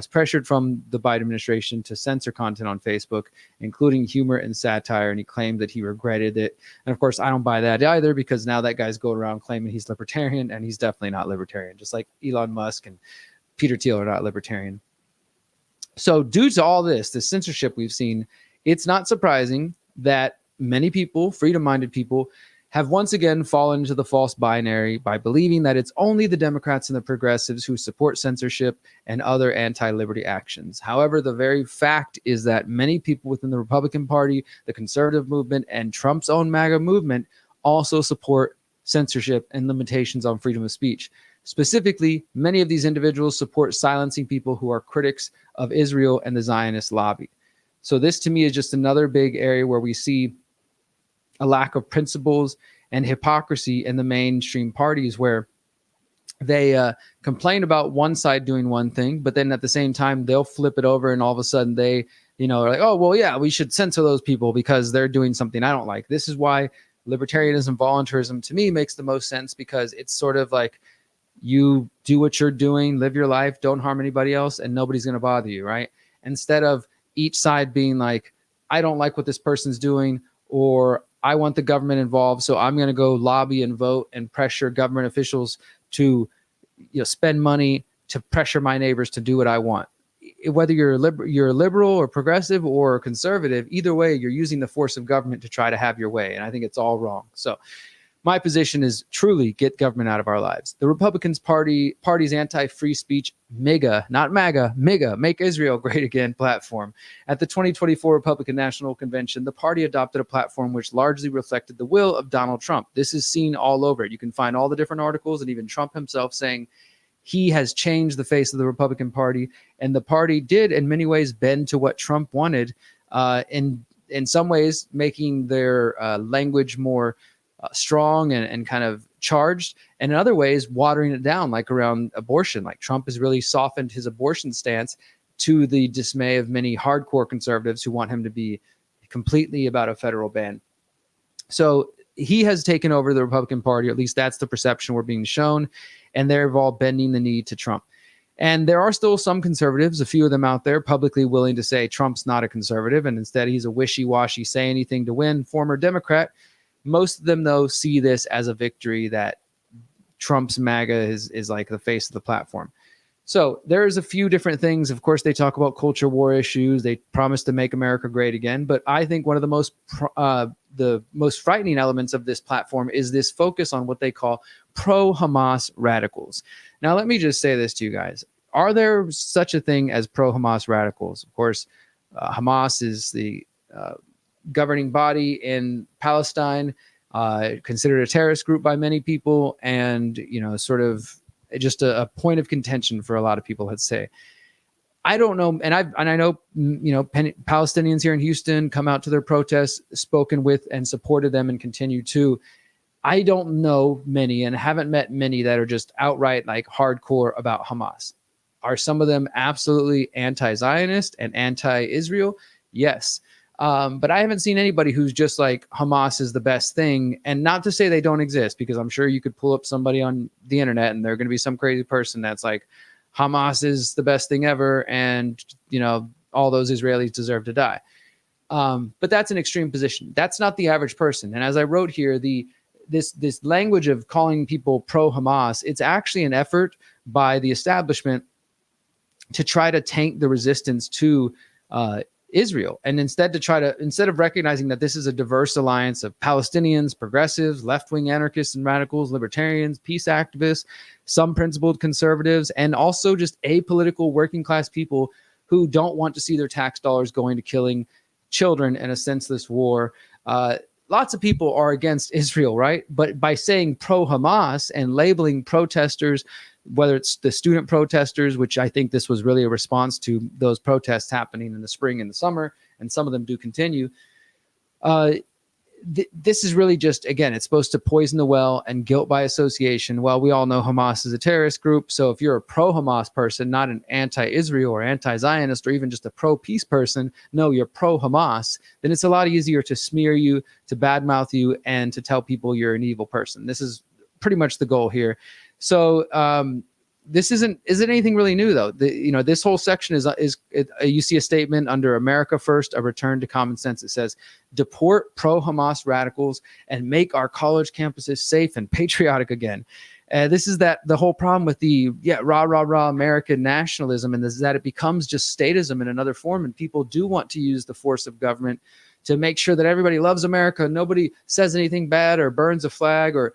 pressured from the Biden administration to censor content on Facebook, including humor and satire. And he claimed that he regretted it. And of course, I don't buy that either, because now that guy's going around claiming he's libertarian, and he's definitely not libertarian, just like Elon Musk and Peter Thiel are not libertarian. So due to all this censorship we've seen, it's not surprising that many people, freedom-minded people, have once again fallen into the false binary by believing that it's only the Democrats and the progressives who support censorship and other anti-liberty actions. However, the very fact is that many people within the Republican Party, the conservative movement, and Trump's own MAGA movement also support censorship and limitations on freedom of speech. Specifically, many of these individuals support silencing people who are critics of Israel and the Zionist lobby. So this, to me, is just another big area where we see a lack of principles and hypocrisy in the mainstream parties, where they complain about one side doing one thing, but then at the same time, they'll flip it over and all of a sudden they, are like, oh, well, yeah, we should censor those people because they're doing something I don't like. This is why libertarianism, voluntarism to me makes the most sense, because it's sort of like you do what you're doing, live your life, don't harm anybody else, and nobody's going to bother you, right? Instead of each side being like, I don't like what this person's doing, or I want the government involved, so I'm going to go lobby and vote and pressure government officials to spend money to pressure my neighbors to do what I want. Whether you're a liberal or progressive or conservative, either way, you're using the force of government to try to have your way. And I think it's all wrong. So my position is truly get government out of our lives. The Republicans party's anti-free speech MAGA, not MAGA, MAGA, Make Israel Great Again platform. At the 2024 Republican National Convention, the party adopted a platform which largely reflected the will of Donald Trump. This is seen all over it. You can find all the different articles, and even Trump himself saying he has changed the face of the Republican Party. And the party did in many ways bend to what Trump wanted, in some ways making their language more strong and kind of charged, and in other ways watering it down, like around abortion. Like Trump has really softened his abortion stance to the dismay of many hardcore conservatives who want him to be completely about a federal ban. So he has taken over the Republican Party, or at least that's the perception we're being shown, and they're all bending the knee to Trump. And there are still some conservatives, a few of them out there, publicly willing to say Trump's not a conservative, and instead he's a wishy-washy, say anything to win former Democrat. Most of them, though, see this as a victory, that Trump's MAGA is like the face of the platform. So there's a few different things. Of course, they talk about culture war issues. They promise to make America great again. But I think one of the most the most frightening elements of this platform is this focus on what they call pro-Hamas radicals. Now, let me just say this to you guys. Are there such a thing as pro-Hamas radicals? Of course, Hamas is the governing body in Palestine, considered a terrorist group by many people, and sort of just a point of contention for a lot of people, let's say. I don't know, and I know Palestinians here in Houston come out to their protests, spoken with and supported them, and continue to. I don't know many and haven't met many that are just outright like hardcore about Hamas. Are some of them absolutely anti-Zionist and anti-Israel? Yes. But I haven't seen anybody who's just like Hamas is the best thing. And not to say they don't exist, because I'm sure you could pull up somebody on the internet and they're going to be some crazy person that's like, Hamas is the best thing ever, and all those Israelis deserve to die. But that's an extreme position. That's not the average person. And as I wrote here, this language of calling people pro-Hamas, it's actually an effort by the establishment to try to tank the resistance to Israel, and instead of recognizing that this is a diverse alliance of Palestinians, progressives, left-wing anarchists and radicals, libertarians, peace activists, some principled conservatives, and also just apolitical working class people who don't want to see their tax dollars going to killing children in a senseless war. Lots of people are against Israel, right? But by saying pro-Hamas and labeling protesters, whether it's the student protesters, which I think this was really a response to those protests happening in the spring and the summer, and some of them do continue. This is really just, again, it's supposed to poison the well and guilt by association. Well, we all know Hamas is a terrorist group. So if you're a pro-Hamas person, not an anti-Israel or anti-Zionist or even just a pro-peace person, no, you're pro-Hamas, then it's a lot easier to smear you, to badmouth you, and to tell people you're an evil person. This is pretty much the goal here. So this isn't anything really new, though. This whole section is you see a statement under America First, a return to common sense. It says, deport pro-Hamas radicals and make our college campuses safe and patriotic again. This is the whole problem with the rah American nationalism, and this is that it becomes just statism in another form, and people do want to use the force of government to make sure that everybody loves America, nobody says anything bad or burns a flag or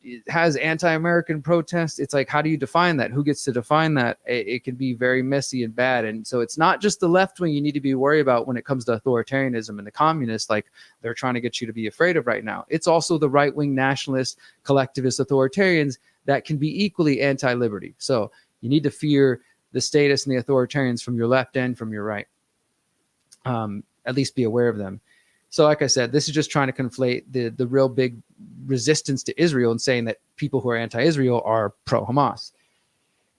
it has anti-American protests. It's like, how do you define that? Who gets to define that? It can be very messy and bad. And so it's not just the left wing you need to be worried about when it comes to authoritarianism and the communists, like they're trying to get you to be afraid of right now. It's also the right wing nationalists, collectivist authoritarians that can be equally anti-liberty. So you need to fear the statists and the authoritarians from your left and from your right. At least be aware of them. So like I said, this is just trying to conflate the real big resistance to Israel and saying that people who are anti-Israel are pro-Hamas.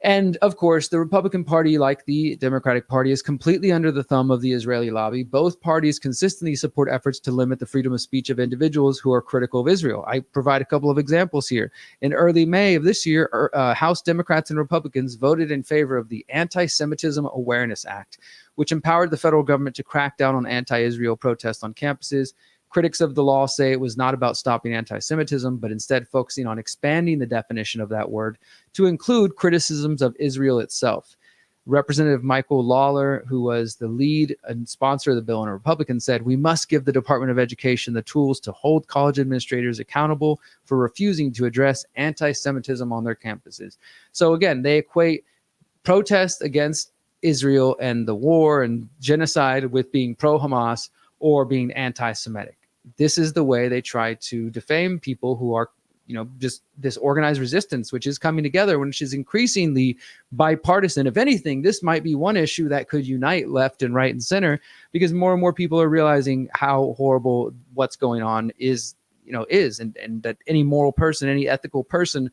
And of course, the Republican Party, like the Democratic Party, is completely under the thumb of the Israeli lobby. Both parties consistently support efforts to limit the freedom of speech of individuals who are critical of Israel. I provide a couple of examples here. In early May of this year, House Democrats and Republicans voted in favor of the Anti-Semitism Awareness Act, which empowered the federal government to crack down on anti-Israel protests on campuses. Critics of the law say it was not about stopping anti-Semitism, but instead focusing on expanding the definition of that word to include criticisms of Israel itself. Representative Michael Lawler, who was the lead and sponsor of the bill and a Republican, said, "We must give the Department of Education the tools to hold college administrators accountable for refusing to address anti-Semitism on their campuses." So again, they equate protests against Israel and the war and genocide with being pro-Hamas or being anti-Semitic. This is the way they try to defame people who are, just this organized resistance, which is coming together, which is increasingly bipartisan. If anything, this might be one issue that could unite left and right and center, because more and more people are realizing how horrible what's going on is, and that any moral person, any ethical person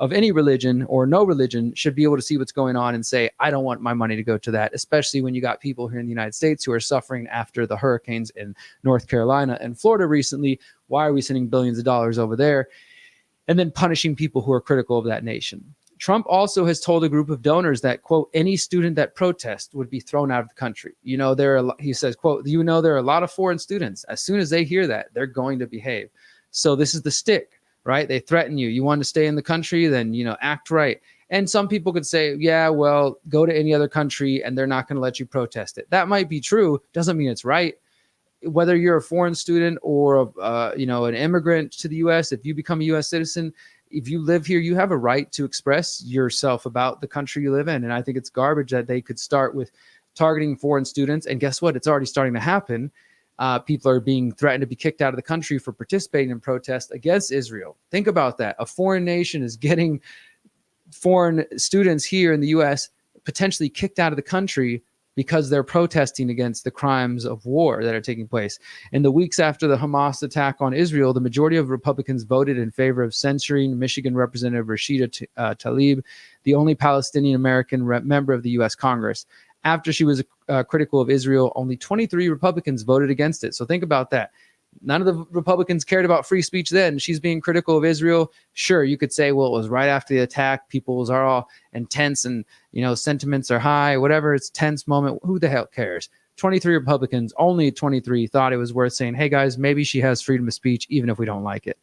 of any religion or no religion should be able to see what's going on and say, I don't want my money to go to that, especially when you got people here in the United States who are suffering after the hurricanes in North Carolina and Florida recently. Why are we sending billions of dollars over there? And then punishing people who are critical of that nation. Trump also has told a group of donors that, quote, any student that protests would be thrown out of the country. He says, quote, there are a lot of foreign students. As soon as they hear that, they're going to behave. So this is the stick. Right? They threaten you. You want to stay in the country, then, act right. And some people could say, yeah, well, go to any other country and they're not going to let you protest it. That might be true. Doesn't mean it's right. whether you're a foreign student or an immigrant to the U.S., if you become a U.S. citizen, if you live here, you have a right to express yourself about the country you live in. And I think it's garbage that they could start with targeting foreign students. And guess what? It's already starting to happen. People are being threatened to be kicked out of the country for participating in protests against Israel. Think about that. A foreign nation is getting foreign students here in the U.S. potentially kicked out of the country because they're protesting against the crimes of war that are taking place. In the weeks after the Hamas attack on Israel, the majority of Republicans voted in favor of censuring Michigan Representative Rashida Tlaib, the only Palestinian American member of the U.S. Congress. After she was critical of Israel, only 23 Republicans voted against it. So think about that. None of the Republicans cared about free speech then. She's being critical of Israel. Sure, you could say, well, it was right after the attack. People are all intense and, sentiments are high, whatever. It's a tense moment. Who the hell cares? 23 Republicans, only 23 thought it was worth saying, hey, guys, maybe she has freedom of speech, even if we don't like it.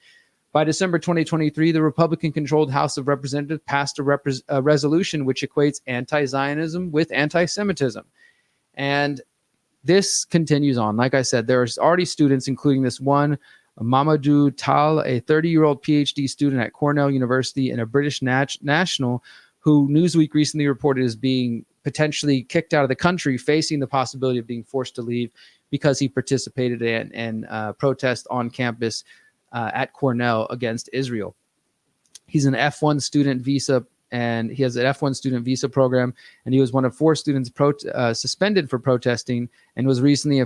By December 2023, the Republican-controlled House of Representatives passed a resolution which equates anti-Zionism with anti-Semitism. And this continues on. Like I said, there's already students, including this one, Mamadou Tal, a 30-year-old PhD student at Cornell University and a British national, who Newsweek recently reported as being potentially kicked out of the country, facing the possibility of being forced to leave because he participated in protest on campus at Cornell against Israel. He's an F1 student visa, and he has an F1 student visa program, and he was one of 4 students suspended for protesting, and was recently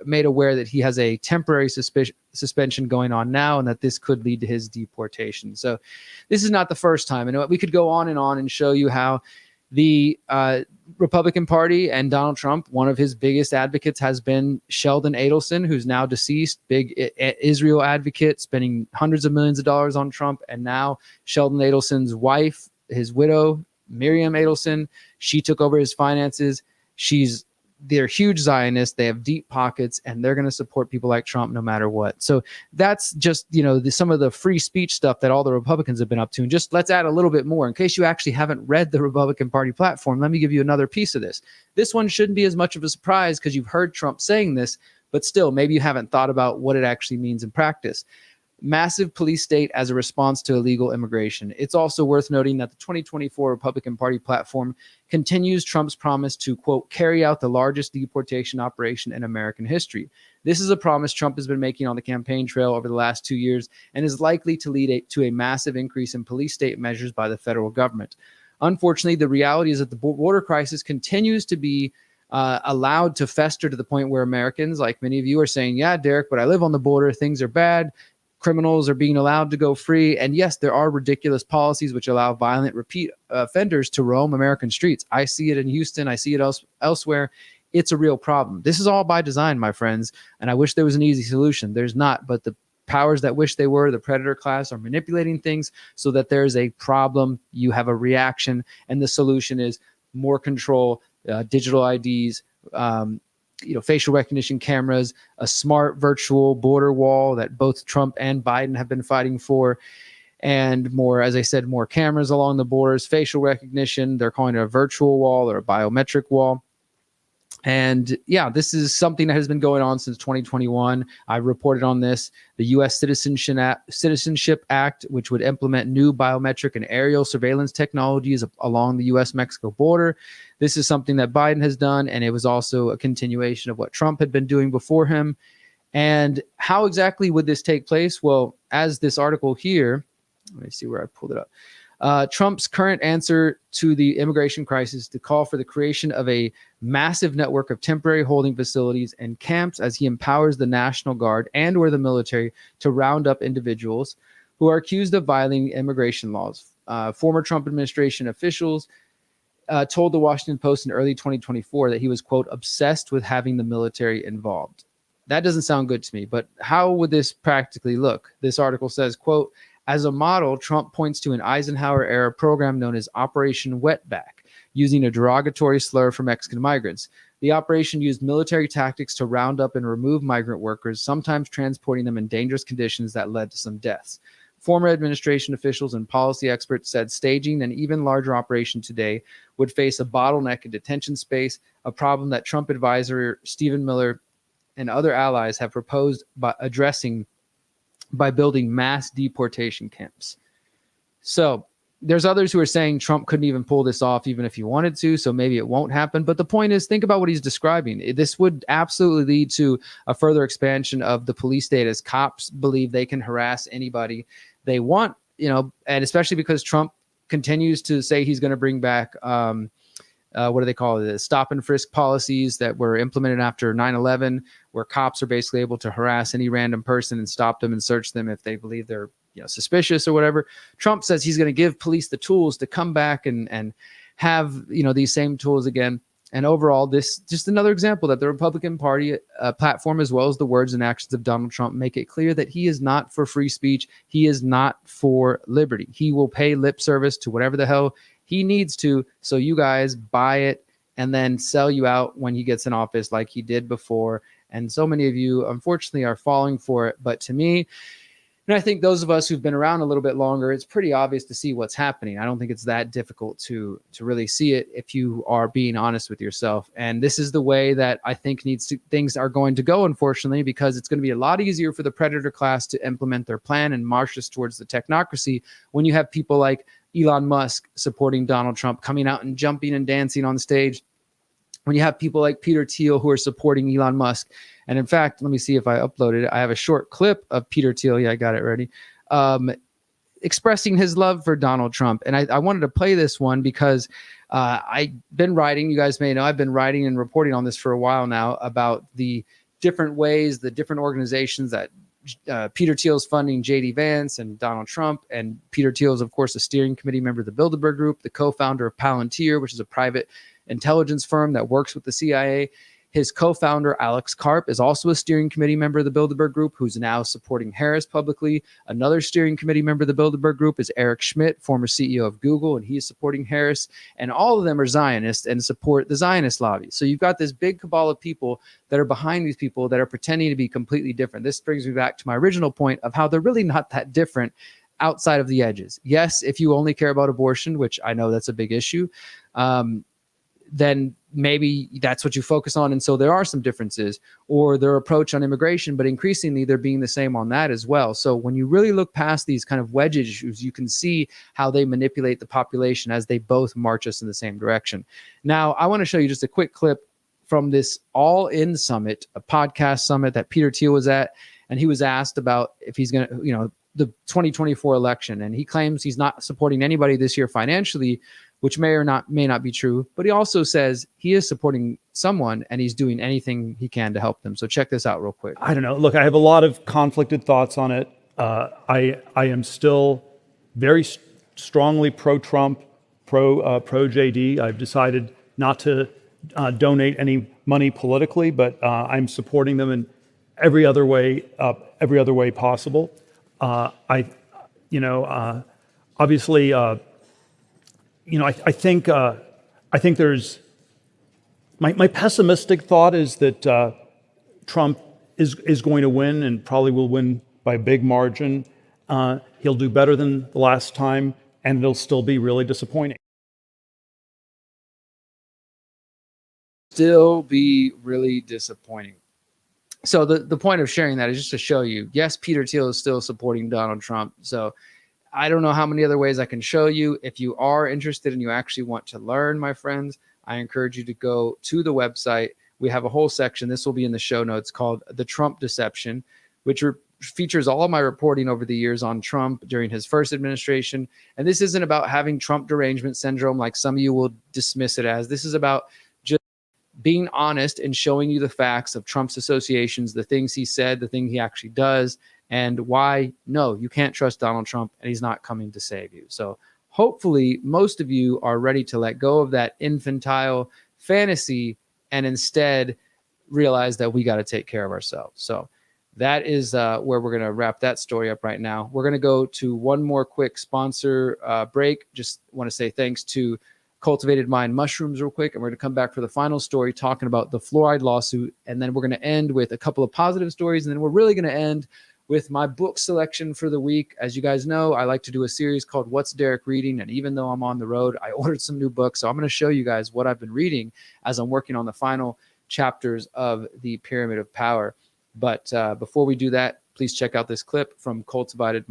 made aware that he has a temporary suspension going on now, and that this could lead to his deportation. So this is not the first time. And we could go on and show you how the Republican Party and Donald Trump, one of his biggest advocates has been Sheldon Adelson, who's now deceased, big Israel advocate, spending hundreds of millions of dollars on Trump. And now Sheldon Adelson's wife, his widow, Miriam Adelson, she took over his finances. They're huge Zionists. They have deep pockets, and they're going to support people like Trump no matter what. So that's just, some of the free speech stuff that all the Republicans have been up to. And just let's add a little bit more. In case you actually haven't read the Republican Party platform, let me give you another piece of this. This one shouldn't be as much of a surprise because you've heard Trump saying this, but still, maybe you haven't thought about what it actually means in practice. Massive police state as a response to illegal immigration. It's also worth noting that the 2024 Republican Party platform continues Trump's promise to, quote, carry out the largest deportation operation in American history. This is a promise Trump has been making on the campaign trail over the last 2 years and is likely to lead to a massive increase in police state measures by the federal government. Unfortunately, the reality is that the border crisis continues to be allowed to fester to the point where Americans, like many of you, are saying, yeah, Derrick, but I live on the border. Things are bad. Criminals are being allowed to go free. And yes, there are ridiculous policies which allow violent repeat offenders to roam American streets. I see it in Houston. I see it elsewhere. It's a real problem. This is all by design, my friends. And I wish there was an easy solution. There's not. But the powers that wish they were, the predator class, are manipulating things so that there's a problem. You have a reaction. And the solution is more control, digital IDs, facial recognition cameras, a smart virtual border wall that both Trump and Biden have been fighting for, and more, as I said, more cameras along the borders, facial recognition. They're calling it a virtual wall or a biometric wall. And yeah, this is something that has been going on since 2021. I reported on this. The U.S. Citizenship Act, which would implement new biometric and aerial surveillance technologies along the U.S.-Mexico border. This is something that Biden has done, and it was also a continuation of what Trump had been doing before him. And how exactly would this take place? Well, as this article here, let me see where I pulled it up. Trump's current answer to the immigration crisis to call for the creation of a massive network of temporary holding facilities and camps as he empowers the National Guard and or the military to round up individuals who are accused of violating immigration laws. Former Trump administration officials told the Washington Post in early 2024 that he was, quote, obsessed with having the military involved. That doesn't sound good to me, but how would this practically look? This article says, quote, as a model, Trump points to an Eisenhower-era program known as Operation Wetback, using a derogatory slur for Mexican migrants. The operation used military tactics to round up and remove migrant workers, sometimes transporting them in dangerous conditions that led to some deaths. Former administration officials and policy experts said staging an even larger operation today would face a bottleneck in detention space, a problem that Trump advisor Stephen Miller and other allies have proposed by building mass deportation camps. So there's others who are saying Trump couldn't even pull this off even if he wanted to, so maybe it won't happen. But the point is, think about what he's describing. This would absolutely lead to a further expansion of the police state, as cops believe they can harass anybody they want, and especially because Trump continues to say he's going to bring back what do they call it? Stop and frisk policies that were implemented after 9/11, where cops are basically able to harass any random person and stop them and search them if they believe they're suspicious or whatever. Trump says he's going to give police the tools to come back and have these same tools again. And overall, this just another example that the Republican Party platform, as well as the words and actions of Donald Trump, make it clear that he is not for free speech. He is not for liberty. He will pay lip service to whatever the hell he needs to, so you guys buy it and then sell you out when he gets in office like he did before. And so many of you, unfortunately, are falling for it. But to me, and I think those of us who've been around a little bit longer, it's pretty obvious to see what's happening. I don't think it's that difficult to really see it if you are being honest with yourself. And this is the way that I think things are going to go, unfortunately, because it's going to be a lot easier for the predator class to implement their plan and march us towards the technocracy when you have people like Elon Musk supporting Donald Trump, coming out and jumping and dancing on stage. When you have people like Peter Thiel who are supporting Elon Musk. And in fact, let me see if I uploaded it. I have a short clip of Peter Thiel. Yeah, I got it ready. Expressing his love for Donald Trump. And I wanted to play this one because I've been writing, you guys may know, I've been writing and reporting on this for a while now about the different ways, the different organizations that Peter Thiel's funding J.D. Vance and Donald Trump. And Peter Thiel is, of course, a steering committee member of the Bilderberg Group, the co-founder of Palantir, which is a private intelligence firm that works with the CIA. His co-founder, Alex Karp, is also a steering committee member of the Bilderberg Group, who's now supporting Harris publicly. Another steering committee member of the Bilderberg Group is Eric Schmidt, former CEO of Google, and he's supporting Harris. And all of them are Zionists and support the Zionist lobby. So you've got this big cabal of people that are behind these people that are pretending to be completely different. This brings me back to my original point of how they're really not that different outside of the edges. Yes, if you only care about abortion, which I know that's a big issue, then maybe that's what you focus on. And so there are some differences, or their approach on immigration, but increasingly they're being the same on that as well. So when you really look past these kind of wedge issues, you can see how they manipulate the population as they both march us in the same direction. Now, I want to show you just a quick clip from this All In Summit, a podcast summit that Peter Thiel was at. And he was asked about if he's going to, the 2024 election. And he claims he's not supporting anybody this year financially, which may not be true, but he also says he is supporting someone and he's doing anything he can to help them. So check this out real quick. I don't know. Look, I have a lot of conflicted thoughts on it. I am still very strongly pro-Trump, pro-JD. I've decided not to donate any money politically, but I'm supporting them in every other way possible. Obviously. I think there's my pessimistic thought is that Trump is going to win and probably will win by a big margin. He'll do better than the last time, and it'll still be really disappointing. Still be really disappointing. So the point of sharing that is just to show you, yes, Peter Thiel is still supporting Donald Trump. So I don't know how many other ways I can show you. If you are interested and you actually want to learn, my friends, I encourage you to go to the website. We have a whole section, this will be in the show notes, called The Trump Deception, which features all of my reporting over the years on Trump during his first administration. And this isn't about having Trump derangement syndrome like some of you will dismiss it as. This is about just being honest and showing you the facts of Trump's associations, the things he said, the thing he actually does, and why, no, you can't trust Donald Trump and he's not coming to save you. So hopefully most of you are ready to let go of that infantile fantasy and instead realize that we got to take care of ourselves. So that is where we're going to wrap that story up right now. We're going to go to one more quick sponsor break. Just want to say thanks to Cultivated Mind Mushrooms real quick. And we're going to come back for the final story talking about the fluoride lawsuit. And then we're going to end with a couple of positive stories. And then we're really going to end with my book selection for the week. As you guys know, I like to do a series called What's Derrick Reading? And even though I'm on the road, I ordered some new books. So I'm going to show you guys what I've been reading as I'm working on the final chapters of the Pyramid of Power. But before we do that, please check out this clip from Cultivated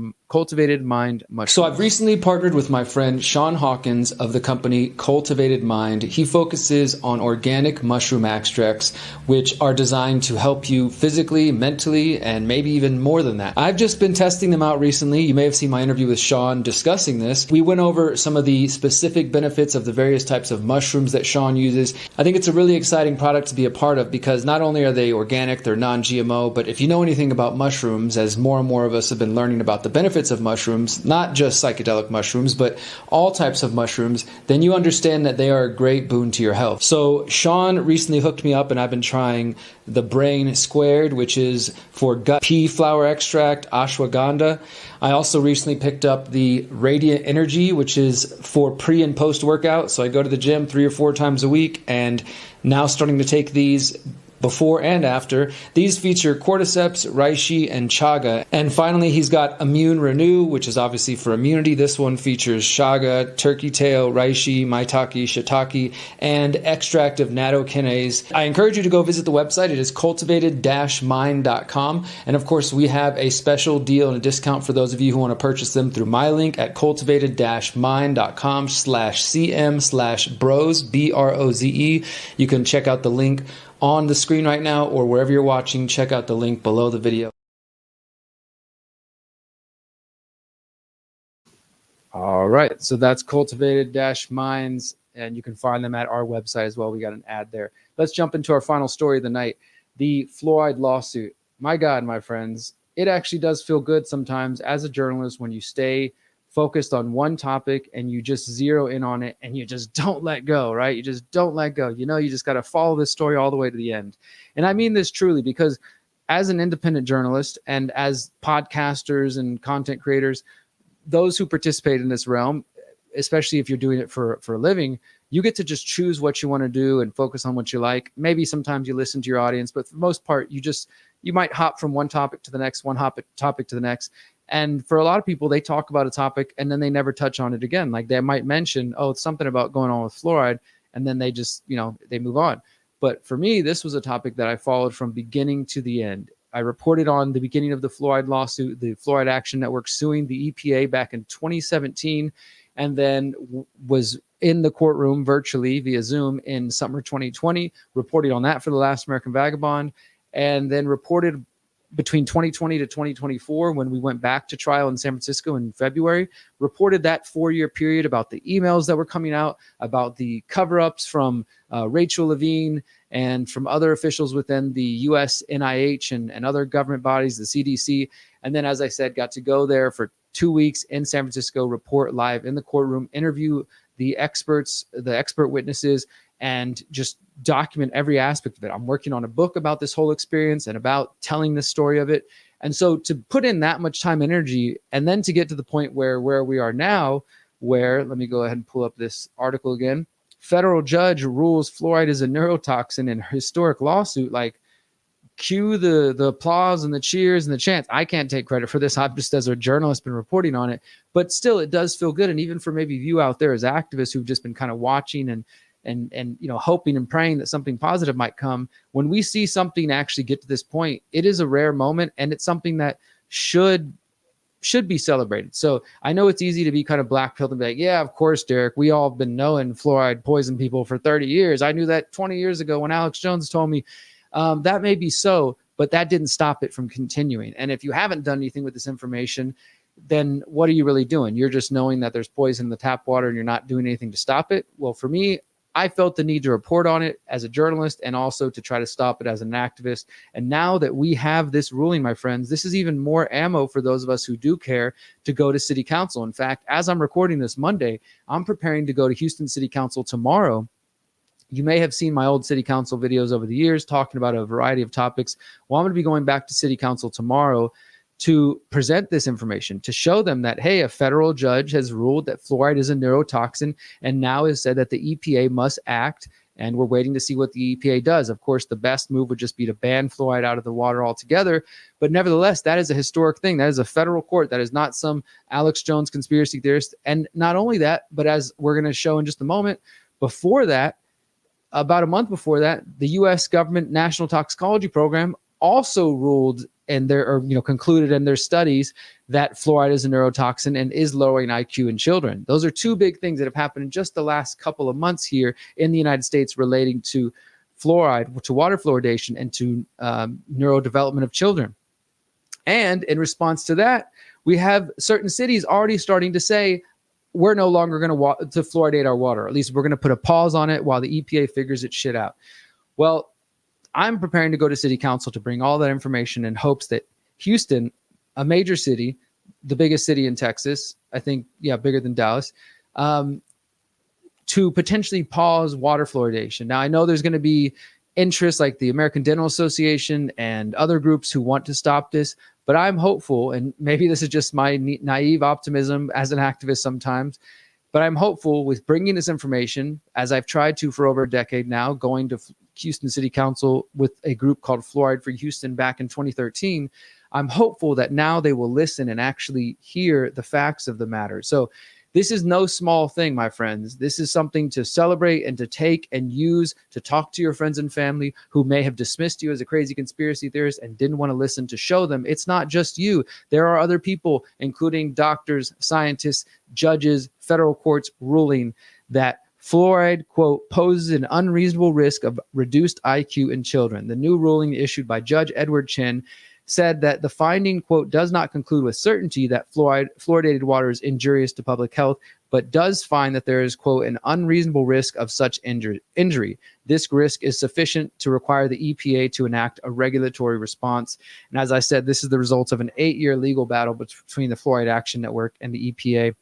Mind Mushrooms. So I've recently partnered with my friend Sean Hawkins of the company Cultivated Mind. He focuses on organic mushroom extracts, which are designed to help you physically, mentally, and maybe even more than that. I've just been testing them out recently. You may have seen my interview with Sean discussing this. We went over some of the specific benefits of the various types of mushrooms that Sean uses. I think it's a really exciting product to be a part of because not only are they organic, they're non-GMO, but if you know anything about mushrooms, as more and more of us have been learning about the benefits of mushrooms, not just psychedelic mushrooms, but all types of mushrooms, then you understand that they are a great boon to your health. So Sean recently hooked me up and I've been trying the Brain Squared, which is for gut pea flower extract, ashwagandha. I also recently picked up the Radiant Energy, which is for pre and post workout. So I go to the gym 3 or 4 times a week and now starting to take these before and after. These feature cordyceps, reishi, and chaga. And finally, he's got Immune Renew, which is obviously for immunity. This one features chaga, turkey tail, reishi, maitake, shiitake, and extract of nattokinase. I encourage you to go visit the website. It is cultivated-mind.com. And of course, we have a special deal and a discount for those of you who want to purchase them through my link at cultivated-mind.com/cm/bros, BROZE. You can check out the link on the screen right now, or wherever you're watching, check out the link below the video. All right, so that's Cultivated-Minds, and you can find them at our website as well. We got an ad there. Let's jump into our final story of the night, the fluoride lawsuit. My God, my friends, it actually does feel good sometimes as a journalist when you stay focused on one topic and you just zero in on it and you just don't let go, right? You just don't let go. You know, you just got to follow this story all the way to the end. And I mean this truly because as an independent journalist and as podcasters and content creators, those who participate in this realm, especially if you're doing it for a living, you get to just choose what you want to do and focus on what you like. Maybe sometimes you listen to your audience, but for the most part, you might hop from one topic to the next, topic to the next. And for a lot of people, they talk about a topic and then they never touch on it again. Like they might mention, oh, it's something about going on with fluoride, and then they just, they move on. But for me, this was a topic that I followed from beginning to the end. I reported on the beginning of the fluoride lawsuit, the Fluoride Action Network suing the EPA back in 2017, and then was in the courtroom virtually via Zoom in summer 2020, reported on that for The Last American Vagabond, and then reported between 2020 to 2024, when we went back to trial in San Francisco in February, reported that 4-year period about the emails that were coming out, about the cover-ups from Rachel Levine and from other officials within the U.S. NIH and other government bodies, the CDC. And then, as I said, got to go there for 2 weeks in San Francisco, report live in the courtroom, interview the experts, the expert witnesses, and just document every aspect of it. I'm working on a book about this whole experience and about telling the story of it. And so to put in that much time and energy, and then to get to the point where we are now, where, let me go ahead and pull up this article again. Federal judge rules fluoride is a neurotoxin in historic lawsuit. Like, cue the applause and the cheers and the chants. I can't take credit for this. I've just, as a journalist, been reporting on it. But still, it does feel good. And even for maybe you out there as activists who've just been kind of watching and hoping and praying that something positive might come, when we see something actually get to this point, it is a rare moment, and it's something that should be celebrated. So I know it's easy to be kind of black-pilled and be like, yeah, of course, Derrick, we all have been knowing fluoride poisoned people for 30 years. I knew that 20 years ago when Alex Jones told me. That may be so, but that didn't stop it from continuing. And if you haven't done anything with this information, then what are you really doing? You're just knowing that there's poison in the tap water and you're not doing anything to stop it. Well, for me, I felt the need to report on it as a journalist and also to try to stop it as an activist. And now that we have this ruling, my friends, this is even more ammo for those of us who do care to go to city council. In fact, as I'm recording this Monday, I'm preparing to go to Houston City Council tomorrow. You may have seen my old city council videos over the years talking about a variety of topics. Well, I'm going to be going back to city council tomorrow to present this information, to show them that, hey, a federal judge has ruled that fluoride is a neurotoxin and now has said that the EPA must act, and we're waiting to see what the EPA does. Of course, the best move would just be to ban fluoride out of the water altogether, but nevertheless, that is a historic thing. That is a federal court. That is not some Alex Jones conspiracy theorist. And not only that, but as we're going to show in just a moment, before that, about a month before that, the U.S. government National Toxicology Program also ruled concluded in their studies that fluoride is a neurotoxin and is lowering IQ in children. Those are two big things that have happened in just the last couple of months here in the United States relating to fluoride, to water fluoridation, and to neurodevelopment of children. And in response to that, we have certain cities already starting to say, we're no longer going to fluoridate our water. At least we're going to put a pause on it while the EPA figures its shit out. Well, I'm preparing to go to city council to bring all that information in hopes that Houston, a major city, the biggest city in Texas, I think, bigger than Dallas, to potentially pause water fluoridation. Now, I know there's going to be interests like the American Dental Association and other groups who want to stop this, but I'm hopeful, and maybe this is just my naive optimism as an activist sometimes, but I'm hopeful with bringing this information, as I've tried to for over a decade now, going to Houston City Council with a group called Fluoride for Houston back in 2013. I'm hopeful that now they will listen and actually hear the facts of the matter. So this is no small thing, my friends. This is something to celebrate and to take and use to talk to your friends and family who may have dismissed you as a crazy conspiracy theorist and didn't want to listen, to show them it's not just you. There are other people, including doctors, scientists, judges, federal courts, ruling that fluoride, quote, poses an unreasonable risk of reduced IQ in children. The new ruling issued by Judge Edward Chin said that the finding, quote, does not conclude with certainty that fluoridated water is injurious to public health, but does find that there is, quote, an unreasonable risk of such injury. This risk is sufficient to require the EPA to enact a regulatory response. And as I said, this is the result of an 8-year legal battle between the Fluoride Action Network and the EPA.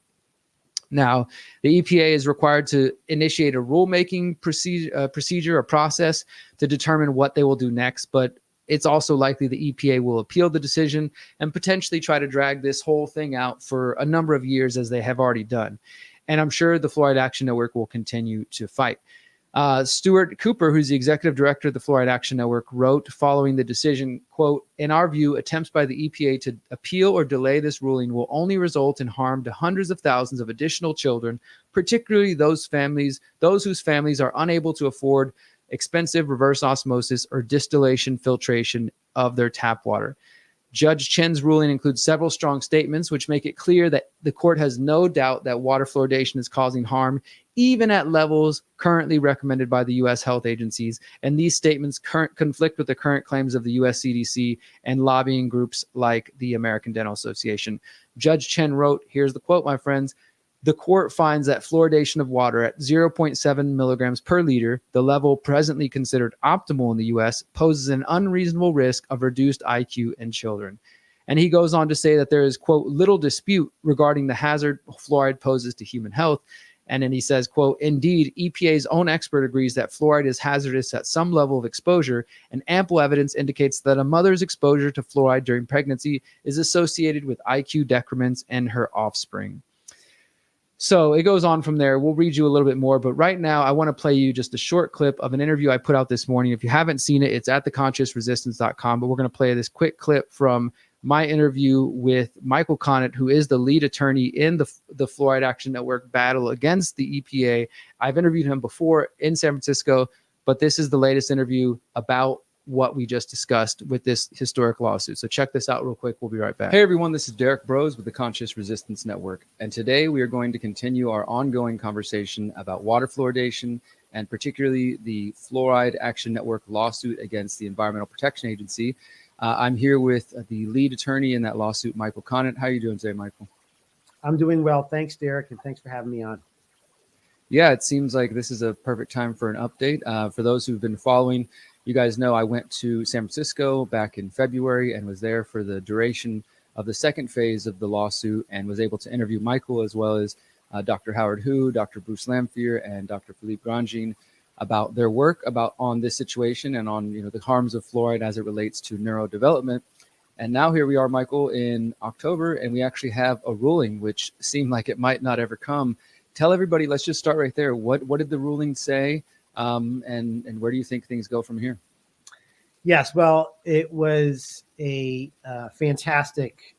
Now, the EPA is required to initiate a rulemaking procedure, a process to determine what they will do next, but it's also likely the EPA will appeal the decision and potentially try to drag this whole thing out for a number of years, as they have already done. And I'm sure the Fluoride Action Network will continue to fight. Stuart Cooper, who's the executive director of the Fluoride Action Network, wrote following the decision, quote, in our view, attempts by the EPA to appeal or delay this ruling will only result in harm to hundreds of thousands of additional children, particularly those whose families are unable to afford expensive reverse osmosis or distillation filtration of their tap water. Judge Chen's ruling includes several strong statements which make it clear that the court has no doubt that water fluoridation is causing harm, even at levels currently recommended by the U.S. health agencies. And these statements conflict with the current claims of the U.S. CDC and lobbying groups like the American Dental Association. Judge Chen wrote, here's the quote, my friends, the court finds that fluoridation of water at 0.7 milligrams per liter, the level presently considered optimal in the U.S., poses an unreasonable risk of reduced IQ in children. And he goes on to say that there is, quote, little dispute regarding the hazard fluoride poses to human health. And then he says, quote, indeed, EPA's own expert agrees that fluoride is hazardous at some level of exposure, and ample evidence indicates that a mother's exposure to fluoride during pregnancy is associated with IQ decrements in her offspring. So it goes on from there. We'll read you a little bit more, but right now I want to play you just a short clip of an interview I put out this morning. If you haven't seen it, it's at theconsciousresistance.com, but we're going to play this quick clip from my interview with Michael Connett, who is the lead attorney in the Fluoride Action Network battle against the EPA. I've interviewed him before in San Francisco, but this is the latest interview about what we just discussed with this historic lawsuit. So check this out real quick. We'll be right back. Hey everyone, this is Derrick Bros with the Conscious Resistance Network. And today we are going to continue our ongoing conversation about water fluoridation and particularly the Fluoride Action Network lawsuit against the Environmental Protection Agency. I'm here with the lead attorney in that lawsuit, Michael Connett. How are you doing today, Michael? I'm doing well. Thanks, Derrick, and thanks for having me on. Yeah, it seems like this is a perfect time for an update. For those who've been following, you guys know I went to San Francisco back in February and was there for the duration of the second phase of the lawsuit and was able to interview Michael as well as Dr. Howard Hu, Dr. Bruce Lamphere, and Dr. Philippe Grandjean about their work on this situation and on the harms of fluoride as it relates to neurodevelopment. And now here we are, Michael, in October, and we actually have a ruling which seemed like it might not ever come. Tell everybody, let's just start right there. What did the ruling say? And where do you think things go from here? Yes, well, it was a fantastic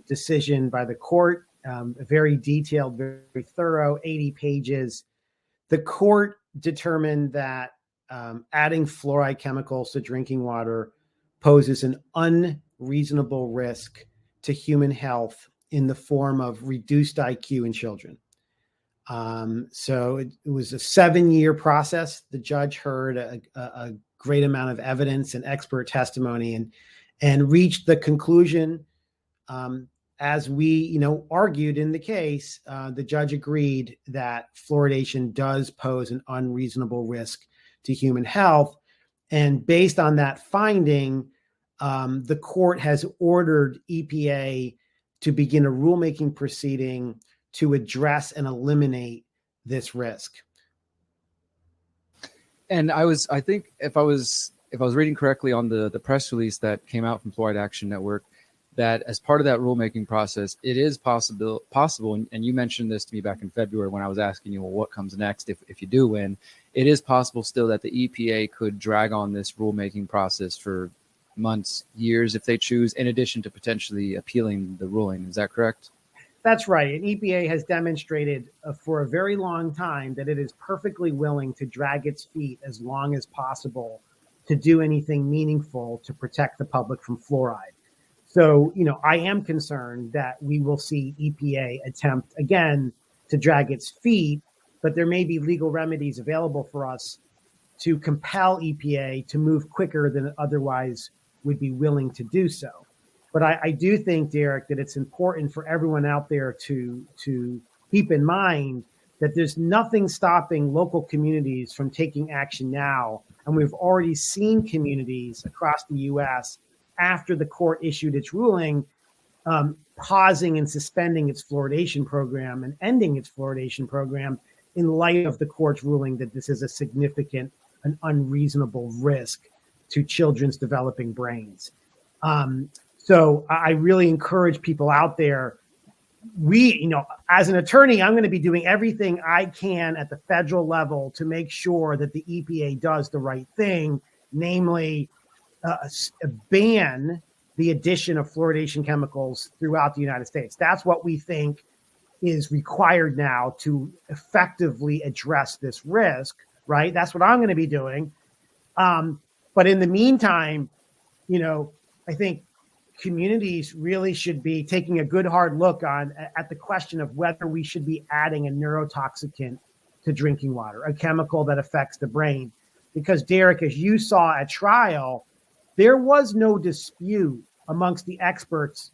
decision by the court, very detailed, very thorough, 80 pages. The court determined that adding fluoride chemicals to drinking water poses an unreasonable risk to human health in the form of reduced IQ in children. So it was a 7-year process. The judge heard a great amount of evidence and expert testimony and reached the conclusion, as we argued in the case, the judge agreed that fluoridation does pose an unreasonable risk to human health. And based on that finding, the court has ordered EPA to begin a rulemaking proceeding to address and eliminate this risk. And I think if I was reading correctly on the press release that came out from Fluoride Action Network, that as part of that rulemaking process, it is possible, and you mentioned this to me back in February when I was asking you, well, what comes next if you do win? It is possible still that the EPA could drag on this rulemaking process for months, years, if they choose, in addition to potentially appealing the ruling. Is that correct? That's right. And EPA has demonstrated for a very long time that it is perfectly willing to drag its feet as long as possible to do anything meaningful to protect the public from fluoride. So, I am concerned that we will see EPA attempt again to drag its feet, but there may be legal remedies available for us to compel EPA to move quicker than it otherwise would be willing to do so. But I do think, Derrick, that it's important for everyone out there to keep in mind that there's nothing stopping local communities from taking action now. And we've already seen communities across the U.S. after the court issued its ruling, pausing and suspending its fluoridation program and ending its fluoridation program in light of the court's ruling that this is a significant and unreasonable risk to children's developing brains. So I really encourage people out there. As an attorney, I'm going to be doing everything I can at the federal level to make sure that the EPA does the right thing, namely ban the addition of fluoridation chemicals throughout the United States. That's what we think is required now to effectively address this risk, right? That's what I'm going to be doing. But in the meantime, I think communities really should be taking a good hard look at the question of whether we should be adding a neurotoxicant to drinking water, a chemical that affects the brain. Because Derrick, as you saw at trial, there was no dispute amongst the experts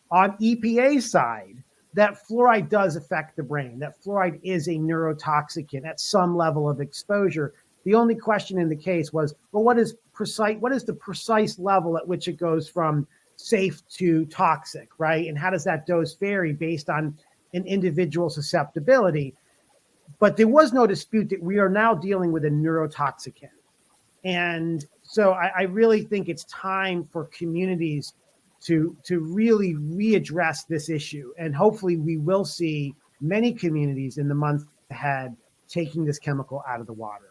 on EPA's side that fluoride does affect the brain, that fluoride is a neurotoxicant at some level of exposure. The only question in the case was, well, what is the precise level at which it goes from safe to toxic, right? And how does that dose vary based on an individual susceptibility? But there was no dispute that we are now dealing with a neurotoxicant. And so I really think it's time for communities to really readdress this issue. And hopefully we will see many communities in the months ahead taking this chemical out of the water.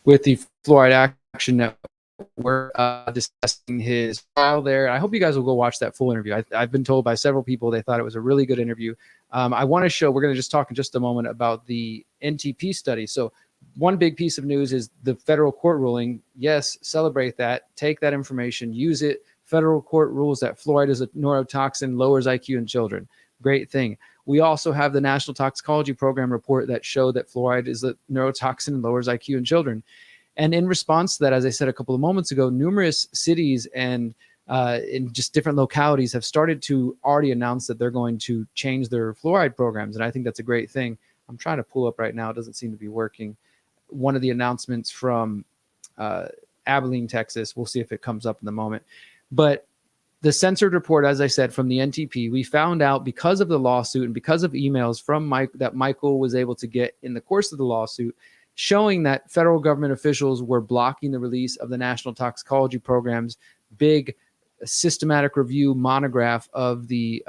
With the Fluoride Action Network, we're discussing his trial there. I hope you guys will go watch that full interview. I've been told by several people they thought it was a really good interview. I want to show, we're going to just talk in just a moment about the NTP study. So one big piece of news is the federal court ruling. Yes, celebrate that. Take that information, use it. Federal court rules that fluoride is a neurotoxin, lowers IQ in children. Great thing. We also have the National Toxicology Program report that showed that fluoride is a neurotoxin and lowers IQ in children. And in response to that, as I said a couple of moments ago, numerous cities and in just different localities have started to already announce that they're going to change their fluoride programs. And I think that's a great thing. I'm trying to pull up right now. It doesn't seem to be working. One of the announcements from Abilene, Texas. We'll see if it comes up in the moment. But the censored report, as I said, from the NTP, we found out because of the lawsuit and because of emails from Mike that Michael was able to get in the course of the lawsuit, showing that federal government officials were blocking the release of the National Toxicology Program's big systematic review monograph of the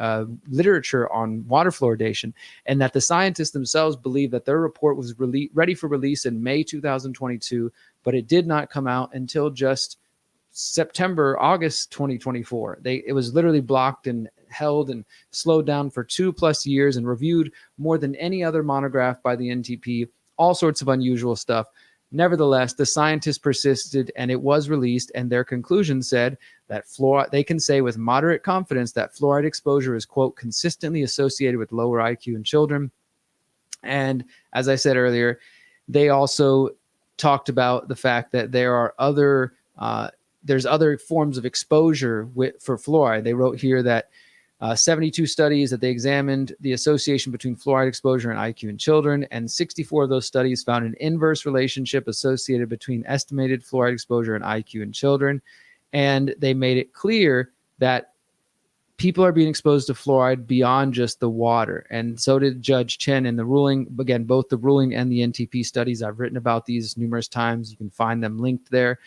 literature on water fluoridation, and that the scientists themselves believe that their report was ready for release in May 2022, but it did not come out until just August 2024. It was literally blocked and held and slowed down for 2+ years and reviewed more than any other monograph by the NTP, all sorts of unusual stuff. Nevertheless, the scientists persisted and it was released, and their conclusion said that they can say with moderate confidence that fluoride exposure is, quote, consistently associated with lower IQ in children. And as I said earlier, they also talked about the fact that there are there's other forms of exposure for fluoride. They wrote here that 72 studies that they examined the association between fluoride exposure and IQ in children, and 64 of those studies found an inverse relationship associated between estimated fluoride exposure and IQ in children. And they made it clear that people are being exposed to fluoride beyond just the water. And so did Judge Chen in the ruling. Again, both the ruling and the NTP studies, I've written about these numerous times. You can find them linked there.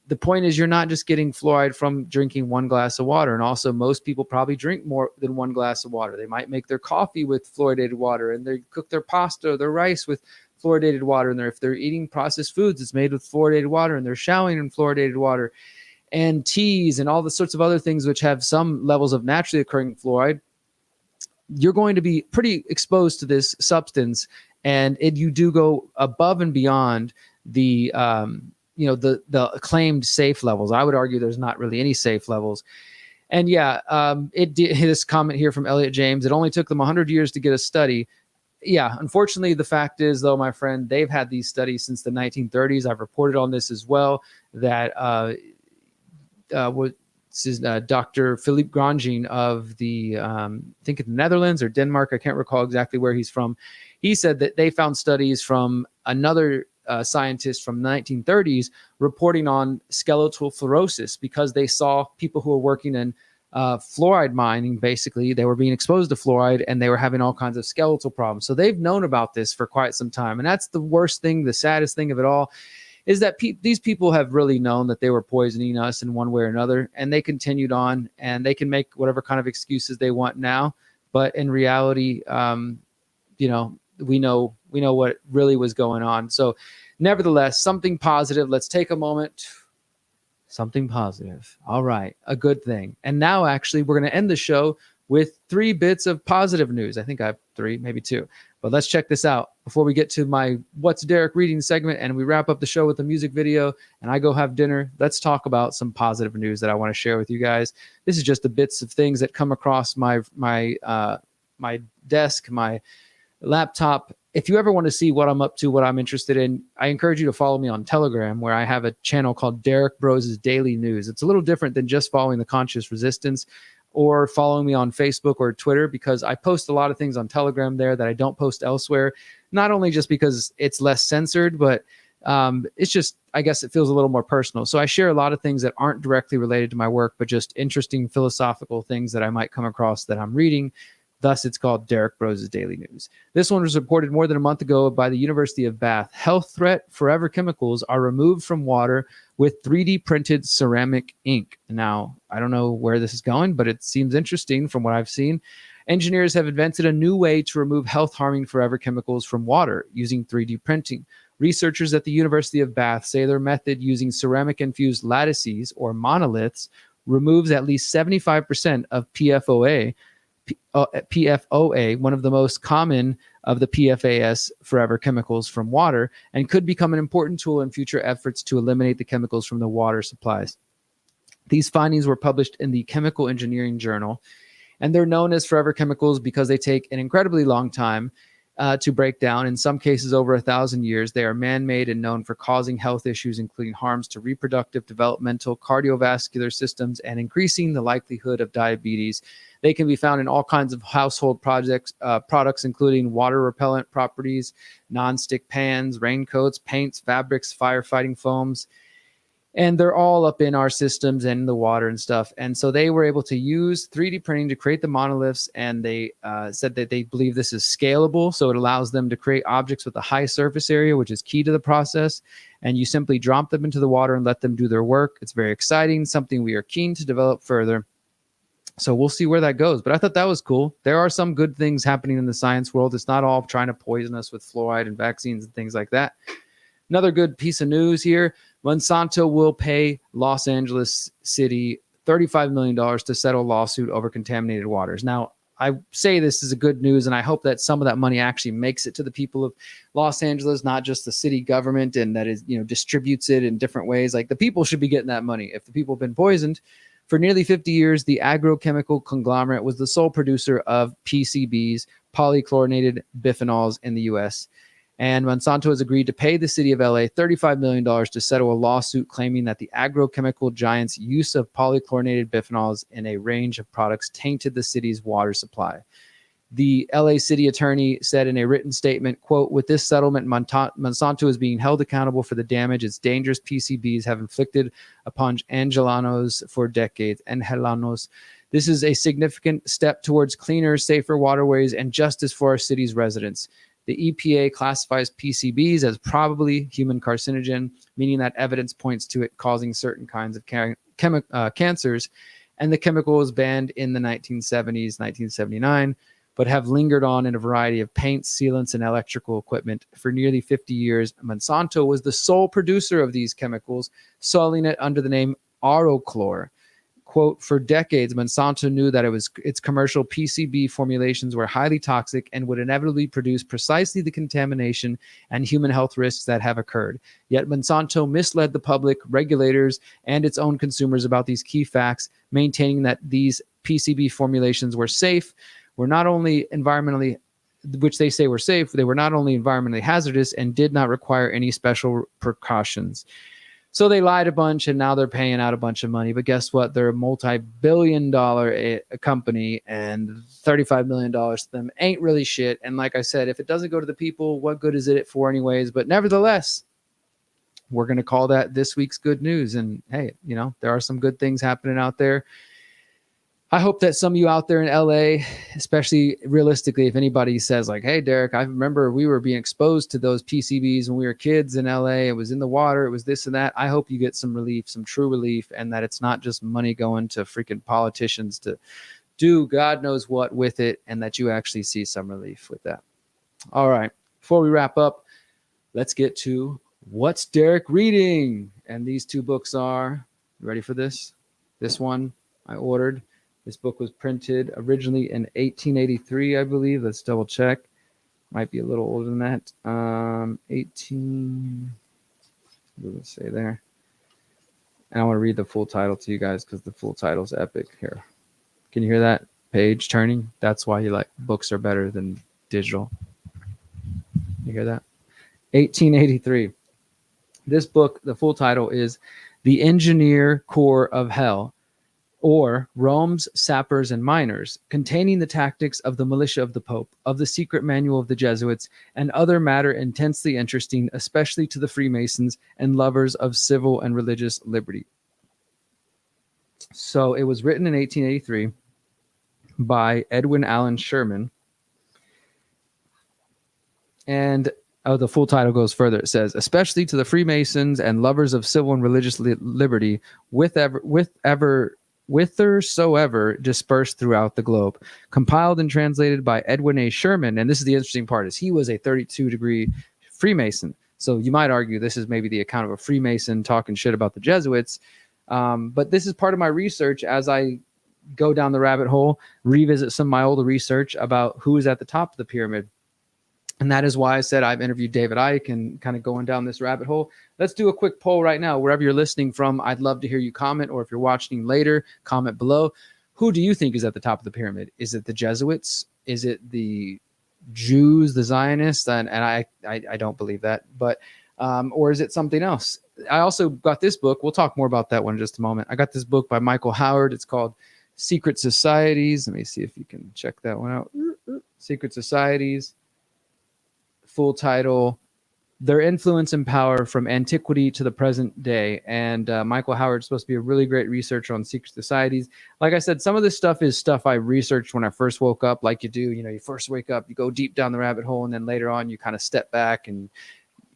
The point is, you're not just getting fluoride from drinking one glass of water. And also, most people probably drink more than one glass of water. They might make their coffee with fluoridated water, and they cook their pasta or their rice with fluoridated water. And if they're eating processed foods, it's made with fluoridated water, and they're showering in fluoridated water, and teas and all the sorts of other things which have some levels of naturally occurring fluoride. You're going to be pretty exposed to this substance, and you do go above and beyond the the claimed safe levels. I would argue there's not really any safe levels. And it did hit this comment here from Elliot James. It only took them 100 years to get a study. Yeah, unfortunately, the fact is, though, my friend, they've had these studies since the 1930s. I've reported on this as well, that Dr. Philippe Grandjean of I think in the Netherlands or Denmark, I can't recall exactly where he's from. He said that they found studies from another scientists from the 1930s reporting on skeletal fluorosis, because they saw people who were working in fluoride mining. Basically, they were being exposed to fluoride and they were having all kinds of skeletal problems. So they've known about this for quite some time. And that's the worst thing, the saddest thing of it all, is that these people have really known that they were poisoning us in one way or another, and they continued on, and they can make whatever kind of excuses they want now. But in reality, we know what really was going on. So nevertheless, something positive. Let's take a moment. Something positive. All right. A good thing. And now actually we're going to end the show with 3 bits of positive news. I think I have 3, maybe 2, but let's check this out before we get to my What's Derrick Reading segment and we wrap up the show with a music video and I go have dinner. Let's talk about some positive news that I want to share with you guys. This is just the bits of things that come across my desk, my laptop. If you ever want to see what I'm up to, what I'm interested in, I encourage you to follow me on Telegram, where I have a channel called Derrick Bros' Daily News. It's a little different than just following the Conscious Resistance or following me on Facebook or Twitter, because I post a lot of things on Telegram there that I don't post elsewhere. Not only just because it's less censored, but it's just, I guess it feels a little more personal. So I share a lot of things that aren't directly related to my work, but just interesting philosophical things that I might come across that I'm reading. Thus, it's called Derrick Bros' Daily News. This one was reported more than a month ago by the University of Bath. Health threat forever chemicals are removed from water with 3D printed ceramic ink. Now, I don't know where this is going, but it seems interesting from what I've seen. Engineers have invented a new way to remove health-harming forever chemicals from water using 3D printing. Researchers at the University of Bath say their method using ceramic-infused lattices or monoliths removes at least 75% of PFOA, one of the most common of the PFAS forever chemicals, from water, and could become an important tool in future efforts to eliminate the chemicals from the water supplies. These findings were published in the Chemical Engineering Journal, and they're known as forever chemicals because they take an incredibly long time to break down. In some cases, over 1,000 years. They are man-made and known for causing health issues, including harms to reproductive, developmental, cardiovascular systems, and increasing the likelihood of diabetes. They can be found in all kinds of household products, including water repellent properties, non-stick pans, raincoats, paints, fabrics, firefighting foams. And they're all up in our systems and the water and stuff. And so they were able to use 3D printing to create the monoliths. And they said that they believe this is scalable. So it allows them to create objects with a high surface area, which is key to the process. And you simply drop them into the water and let them do their work. It's very exciting, something we are keen to develop further. So we'll see where that goes. But I thought that was cool. There are some good things happening in the science world. It's not all trying to poison us with fluoride and vaccines and things like that. Another good piece of news here. Monsanto will pay Los Angeles City $35 million to settle a lawsuit over contaminated waters. Now, I say this is a good news, and I hope that some of that money actually makes it to the people of Los Angeles, not just the city government, and that is, distributes it in different ways. Like, the people should be getting that money. If the people have been poisoned, for nearly 50 years, the agrochemical conglomerate was the sole producer of PCBs, polychlorinated biphenyls, in the U.S., and Monsanto has agreed to pay the city of LA $35 million to settle a lawsuit claiming that the agrochemical giant's use of polychlorinated biphenyls in a range of products tainted the city's water supply. The LA city attorney said in a written statement, quote, "With this settlement, Monsanto is being held accountable for the damage its dangerous PCBs have inflicted upon Angelanos for decades. Angelanos. This is a significant step towards cleaner, safer waterways and justice for our city's residents. The EPA classifies PCBs as probably human carcinogen, meaning that evidence points to it causing certain kinds of cancers, and the chemical was banned in the 1970s, 1979, but have lingered on in a variety of paints, sealants, and electrical equipment. For nearly 50 years, Monsanto was the sole producer of these chemicals, selling it under the name Aurochlor. Quote, "For decades, Monsanto knew that its commercial PCB formulations were highly toxic and would inevitably produce precisely the contamination and human health risks that have occurred. Yet Monsanto misled the public, regulators, and its own consumers about these key facts, maintaining that these PCB formulations were safe, were not only environmentally, which they say were safe, they were not only environmentally hazardous and did not require any special precautions." So they lied a bunch, and now they're paying out a bunch of money. But guess what? They're a multi-billion-dollar company, and $35 million to them ain't really shit. And like I said, if it doesn't go to the people, what good is it for anyways? But nevertheless, we're going to call that this week's good news. And hey, there are some good things happening out there. I hope that some of you out there in LA, especially realistically, if anybody says like, "Hey, Derrick, I remember we were being exposed to those PCBs when we were kids in LA. It was in the water. It was this and that." I hope you get some relief, some true relief, and that it's not just money going to freaking politicians to do God knows what with it, and that you actually see some relief with that. All right. Before we wrap up, let's get to what's Derrick reading. And these two books are, you ready for this? This one I ordered. This book was printed originally in 1883, I believe. Let's double check. Might be a little older than that. 18, what does it say there? And I want to read the full title to you guys because the full title is epic here. Can you hear that page turning? That's why books are better than digital. You hear that? 1883. This book, the full title is The Engineer Corps of Hell, or Rome's Sappers and Miners, containing the tactics of the militia of the Pope, of the secret manual of the Jesuits, and other matter intensely interesting, especially to the Freemasons and lovers of civil and religious liberty. So it was written in 1883 by Edwin Allen Sherman. And the full title goes further. It says, especially to the Freemasons and lovers of civil and religious liberty, whithersoever dispersed throughout the globe, compiled and translated by Edwin A. Sherman. And this is the interesting part, is he was a 32-degree Freemason. So you might argue this is maybe the account of a Freemason talking shit about the Jesuits. But this is part of my research as I go down the rabbit hole, revisit some of my older research about who is at the top of the pyramid. And that is why I said I've interviewed David Icke and kind of going down this rabbit hole. Let's do a quick poll right now. Wherever you're listening from, I'd love to hear you comment, or if you're watching later, comment below. Who do you think is at the top of the pyramid? Is it the Jesuits? Is it the Jews, the Zionists? And I don't believe that. But or is it something else? I also got this book. We'll talk more about that one in just a moment. I got this book by Michael Howard. It's called Secret Societies. Let me see if you can check that one out. Secret Societies. Full title, their influence and power from antiquity to the present day. And Michael Howard's supposed to be a really great researcher on secret societies. Like I said, some of this stuff is stuff I researched when I first woke up, like you do. You know, you first wake up, you go deep down the rabbit hole, and then later on you kind of step back, and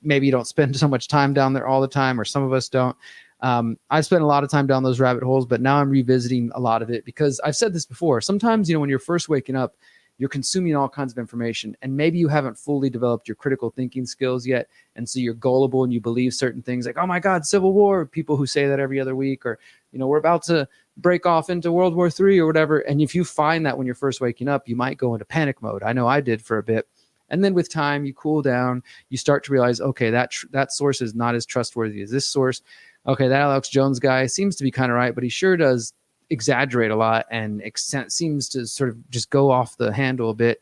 maybe you don't spend so much time down there all the time, or some of us don't. I spent a lot of time down those rabbit holes, but now I'm revisiting a lot of it because I've said this before. Sometimes, you know, when you're first waking up, you're consuming all kinds of information, and maybe you haven't fully developed your critical thinking skills yet. And so you're gullible and you believe certain things like, oh my God, Civil War, people who say that every other week, or, you know, we're about to break off into World War III or whatever. And if you find that when you're first waking up, you might go into panic mode. I know I did for a bit. And then with time, you cool down, you start to realize, okay, that source is not as trustworthy as this source. Okay, that Alex Jones guy seems to be kind of right, but he sure does exaggerate a lot and seems to sort of just go off the handle a bit.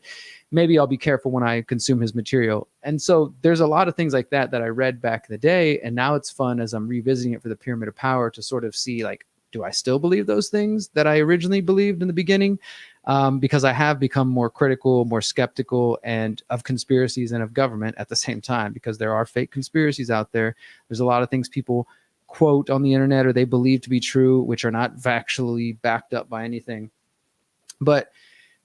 Maybe I'll be careful when I consume his material. And so there's a lot of things like that I read back in the day. And now it's fun as I'm revisiting it for the Pyramid of Power to sort of see, like, do I still believe those things that I originally believed in the beginning? Because I have become more critical, more skeptical, and of conspiracies and of government at the same time, because there are fake conspiracies out there. There's a lot of things people quote on the internet or they believe to be true, which are not factually backed up by anything. But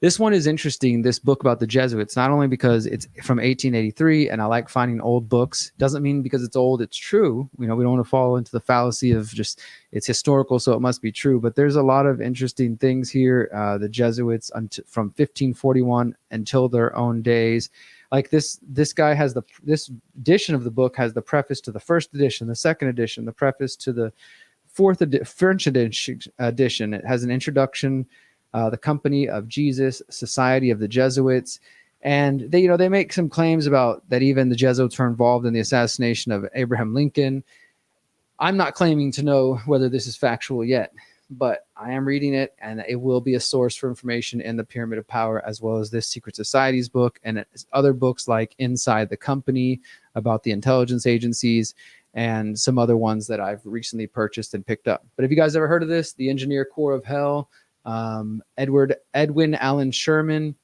this one is interesting, this book about the Jesuits, not only because it's from 1883 and I like finding old books. Doesn't mean because it's old, it's true. You know, we don't want to fall into the fallacy of just it's historical, so it must be true. But there's a lot of interesting things here. The Jesuits from 1541 until their own days. Like this guy has this edition of the book has the preface to the first edition, the second edition, the preface to the French edition. It has an introduction, the Company of Jesus, Society of the Jesuits, and they make some claims about that even the Jesuits were involved in the assassination of Abraham Lincoln. I'm not claiming to know whether this is factual yet, but I am reading it, and it will be a source for information in the Pyramid of Power, as well as this Secret Societies book and other books like Inside the Company about the intelligence agencies and some other ones that I've recently purchased and picked up. But have you guys ever heard of this? The Engineer Corps of Hell, Edwin Allen Sherman,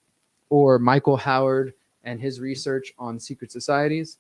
or Michael Howard and his research on secret societies?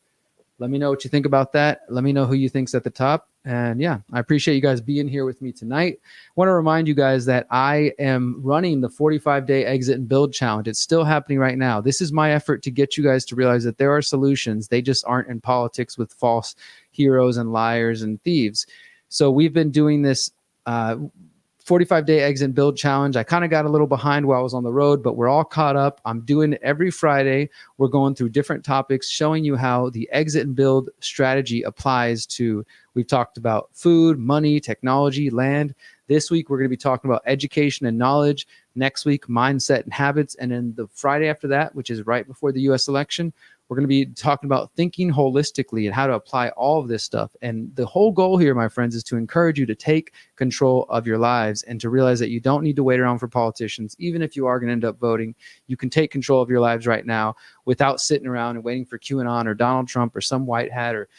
Let me know what you think about that. Let me know who you think's at the top. And yeah, I appreciate you guys being here with me tonight. I want to remind you guys that I am running the 45-day exit and build challenge. It's still happening right now. This is my effort to get you guys to realize that there are solutions. They just aren't in politics with false heroes and liars and thieves. So we've been doing this 45-day exit and build challenge. I kind of got a little behind while I was on the road, but we're all caught up. I'm doing it every Friday. We're going through different topics, showing you how the exit and build strategy applies to, we've talked about food, money, technology, land. This week, we're going to be talking about education and knowledge. Next week, mindset and habits. And then the Friday after that, which is right before the U.S. election, we're going to be talking about thinking holistically and how to apply all of this stuff. And the whole goal here, my friends, is to encourage you to take control of your lives and to realize that you don't need to wait around for politicians. Even if you are going to end up voting, you can take control of your lives right now without sitting around and waiting for QAnon or Donald Trump or some white hat or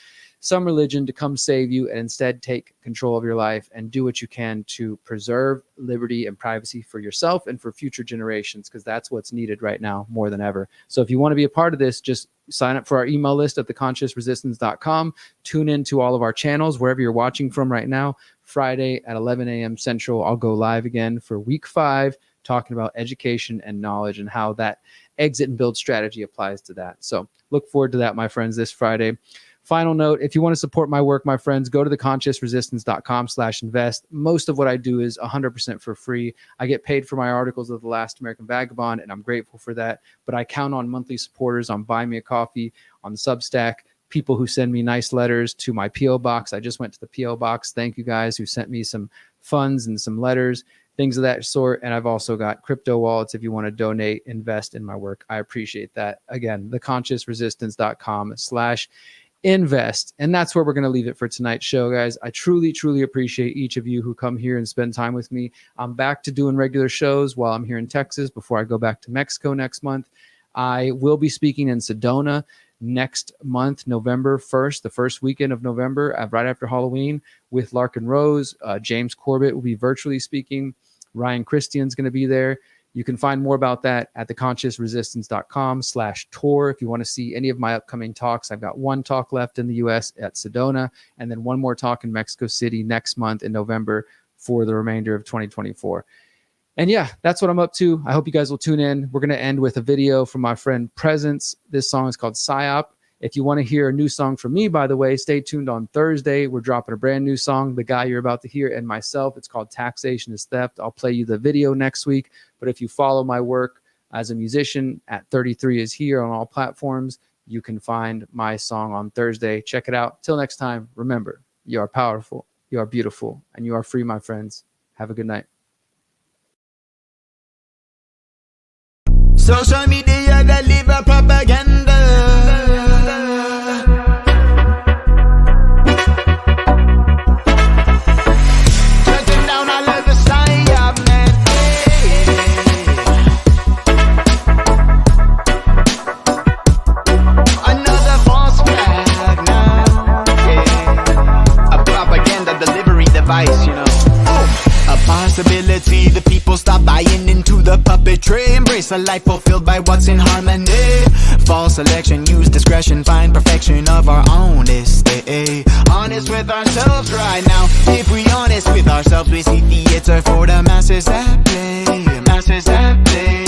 some religion to come save you, and instead take control of your life and do what you can to preserve liberty and privacy for yourself and for future generations, because that's what's needed right now more than ever. So if you want to be a part of this, just sign up for our email list at theconsciousresistance.com. Tune in to all of our channels wherever you're watching from right now. Friday at 11 a.m. Central, I'll go live again for week 5, talking about education and knowledge and how that exit and build strategy applies to that. So look forward to that, my friends, this Friday. Final note, if you want to support my work, my friends, go to theconsciousresistance.com/invest. Most of what I do is 100% for free. I get paid for my articles of The Last American Vagabond, and I'm grateful for that. But I count on monthly supporters on Buy Me a Coffee, on Substack, people who send me nice letters to my P.O. box. I just went to the P.O. box. Thank you guys who sent me some funds and some letters, things of that sort. And I've also got crypto wallets if you want to donate, invest in my work. I appreciate that. Again, theconsciousresistance.com/invest. And that's where we're going to leave it for tonight's show, guys. I truly, truly appreciate each of you who come here and spend time with me. I'm back to doing regular shows while I'm here in Texas before I go back to Mexico next month. I will be speaking in Sedona next month, November 1st, the first weekend of November, right after Halloween, with Larkin Rose. James Corbett will be virtually speaking. Ryan Christian's going to be there. You can find more about that at theconsciousresistance.com/tour. If you want to see any of my upcoming talks, I've got one talk left in the US at Sedona, and then one more talk in Mexico City next month in November for the remainder of 2024. And yeah, that's what I'm up to. I hope you guys will tune in. We're going to end with a video from my friend Presence. This song is called PSYOP. If you want to hear a new song from me, by the way, stay tuned on Thursday. We're dropping a brand new song, the guy you're about to hear and myself. It's called Taxation is Theft. I'll play you the video next week. But if you follow my work as a musician at 33 is Here on all platforms, you can find my song on Thursday. Check it out. Till next time, remember, you are powerful, you are beautiful, and you are free, my friends. Have a good night. Social media deliver propaganda. Shutting down all of the psyop, man. Another false flag now. A propaganda delivery device, you know. A possibility the people stop buying into the puppetry. Embrace a life fulfilled by what's in harmony. False selection, use discretion, find perfection of our honesty. Honest with ourselves right now. If we honest with ourselves, we see theater for the masses that play. Masses that play.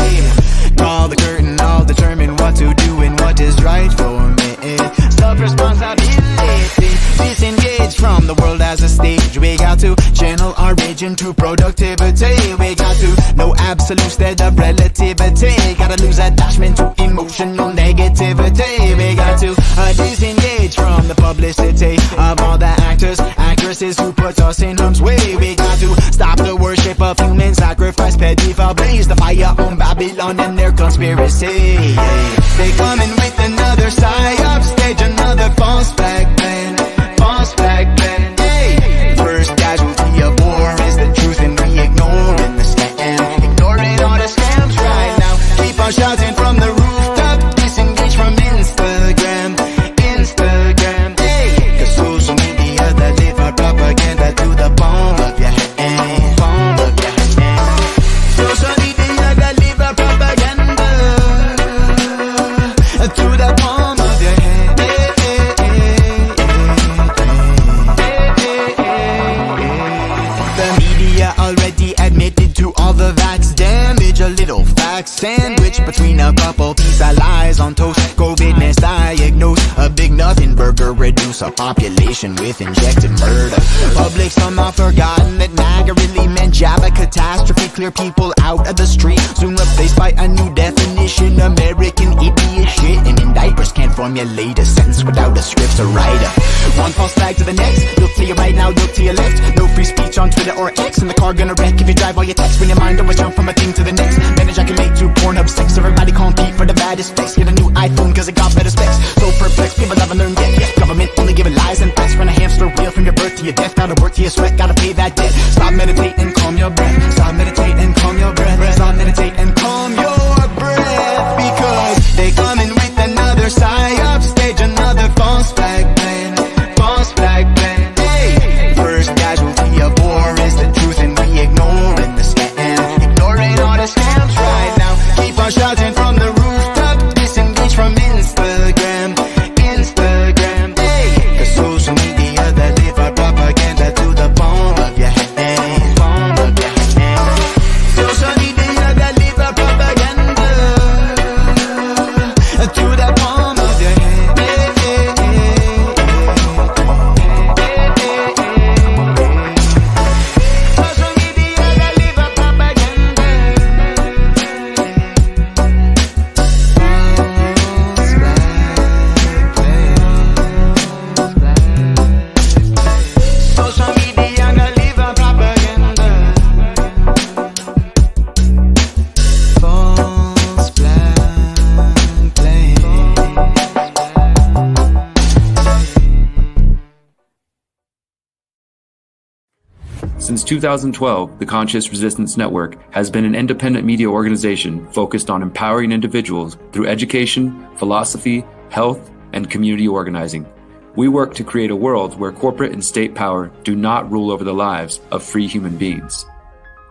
Call the curtain, I'll determine what to do and what is right for me. Self-responsibility. Disengage from the world as a stage. We got to channel our rage into productivity. We got to know absolute instead of relativity. Gotta lose attachment to emotional negativity. We got to disengage from the publicity of all the actors, actresses who put us in harm's way. We got to stop the worship of human sacrifice, pedophile blaze the fire on Babylon and their conspiracy. They coming with another psyop stage, another false flag plan. False flag plan. Hey. First casualty of war is the truth, and we ignoring the scam. Ignoring all the scams right now. Keep on shouting from the rooftop. Disengage from Instagram. Instagram. Hey. The social media that live our propaganda to the palm of your hand. Palm of your hand. Social media that live our propaganda to the palm of your hand. Already admitted to all the vax damage. A little fact sandwich between a couple piece of lies on toast. COVID misdiagnosed. A big nothing burger reduce a population with injected murder. Public somehow forgotten that MAGA really meant Java catastrophe. Clear people out of the street, soon replaced by a new definition. American idiot shit, and in diapers can't formulate a sentence without a script to write it. One false flag to the next. Look to your right now, look to your left. No free speech on Twitter or X. In the car gonna wreck if you drive all your text. When your mind always jump from a thing to the next. Manage I can make to Pornhub sex. Everybody compete for the baddest flex. Get a new iPhone cause it got better specs. So perplexed, people haven't learned yet. Government only giving lies and threats. Run a hamster wheel from your birth to your death. Gotta work to your sweat, gotta pay that debt. Stop, meditate and calm your breath. Stop, meditate and calm your breath. Stop, meditate and calm your breath. Because they coming with another psyop stage. Another false flag plan. False flag plan. Hey. First casualty of war is the truth, and we ignoring the scam. Ignoring all the scams right now. Keep on shouting from the rooftop. Disengage from Instagram. Instagram. Hey. The social media that live our propaganda to the palm of your hand. Palm of your hand. Social media that live our propaganda to the palm of your hand. Social media that live our propaganda. Social media that live our propaganda. False flag play. Since 2012, the Conscious Resistance Network has been an independent media organization focused on empowering individuals through education, philosophy, health, and community organizing. We work to create a world where corporate and state power do not rule over the lives of free human beings.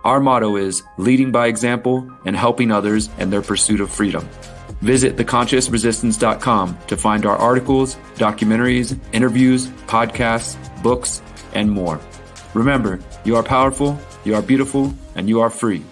Our motto is leading by example and helping others in their pursuit of freedom. Visit theconsciousresistance.com to find our articles, documentaries, interviews, podcasts, books, and more. Remember, you are powerful, you are beautiful, and you are free.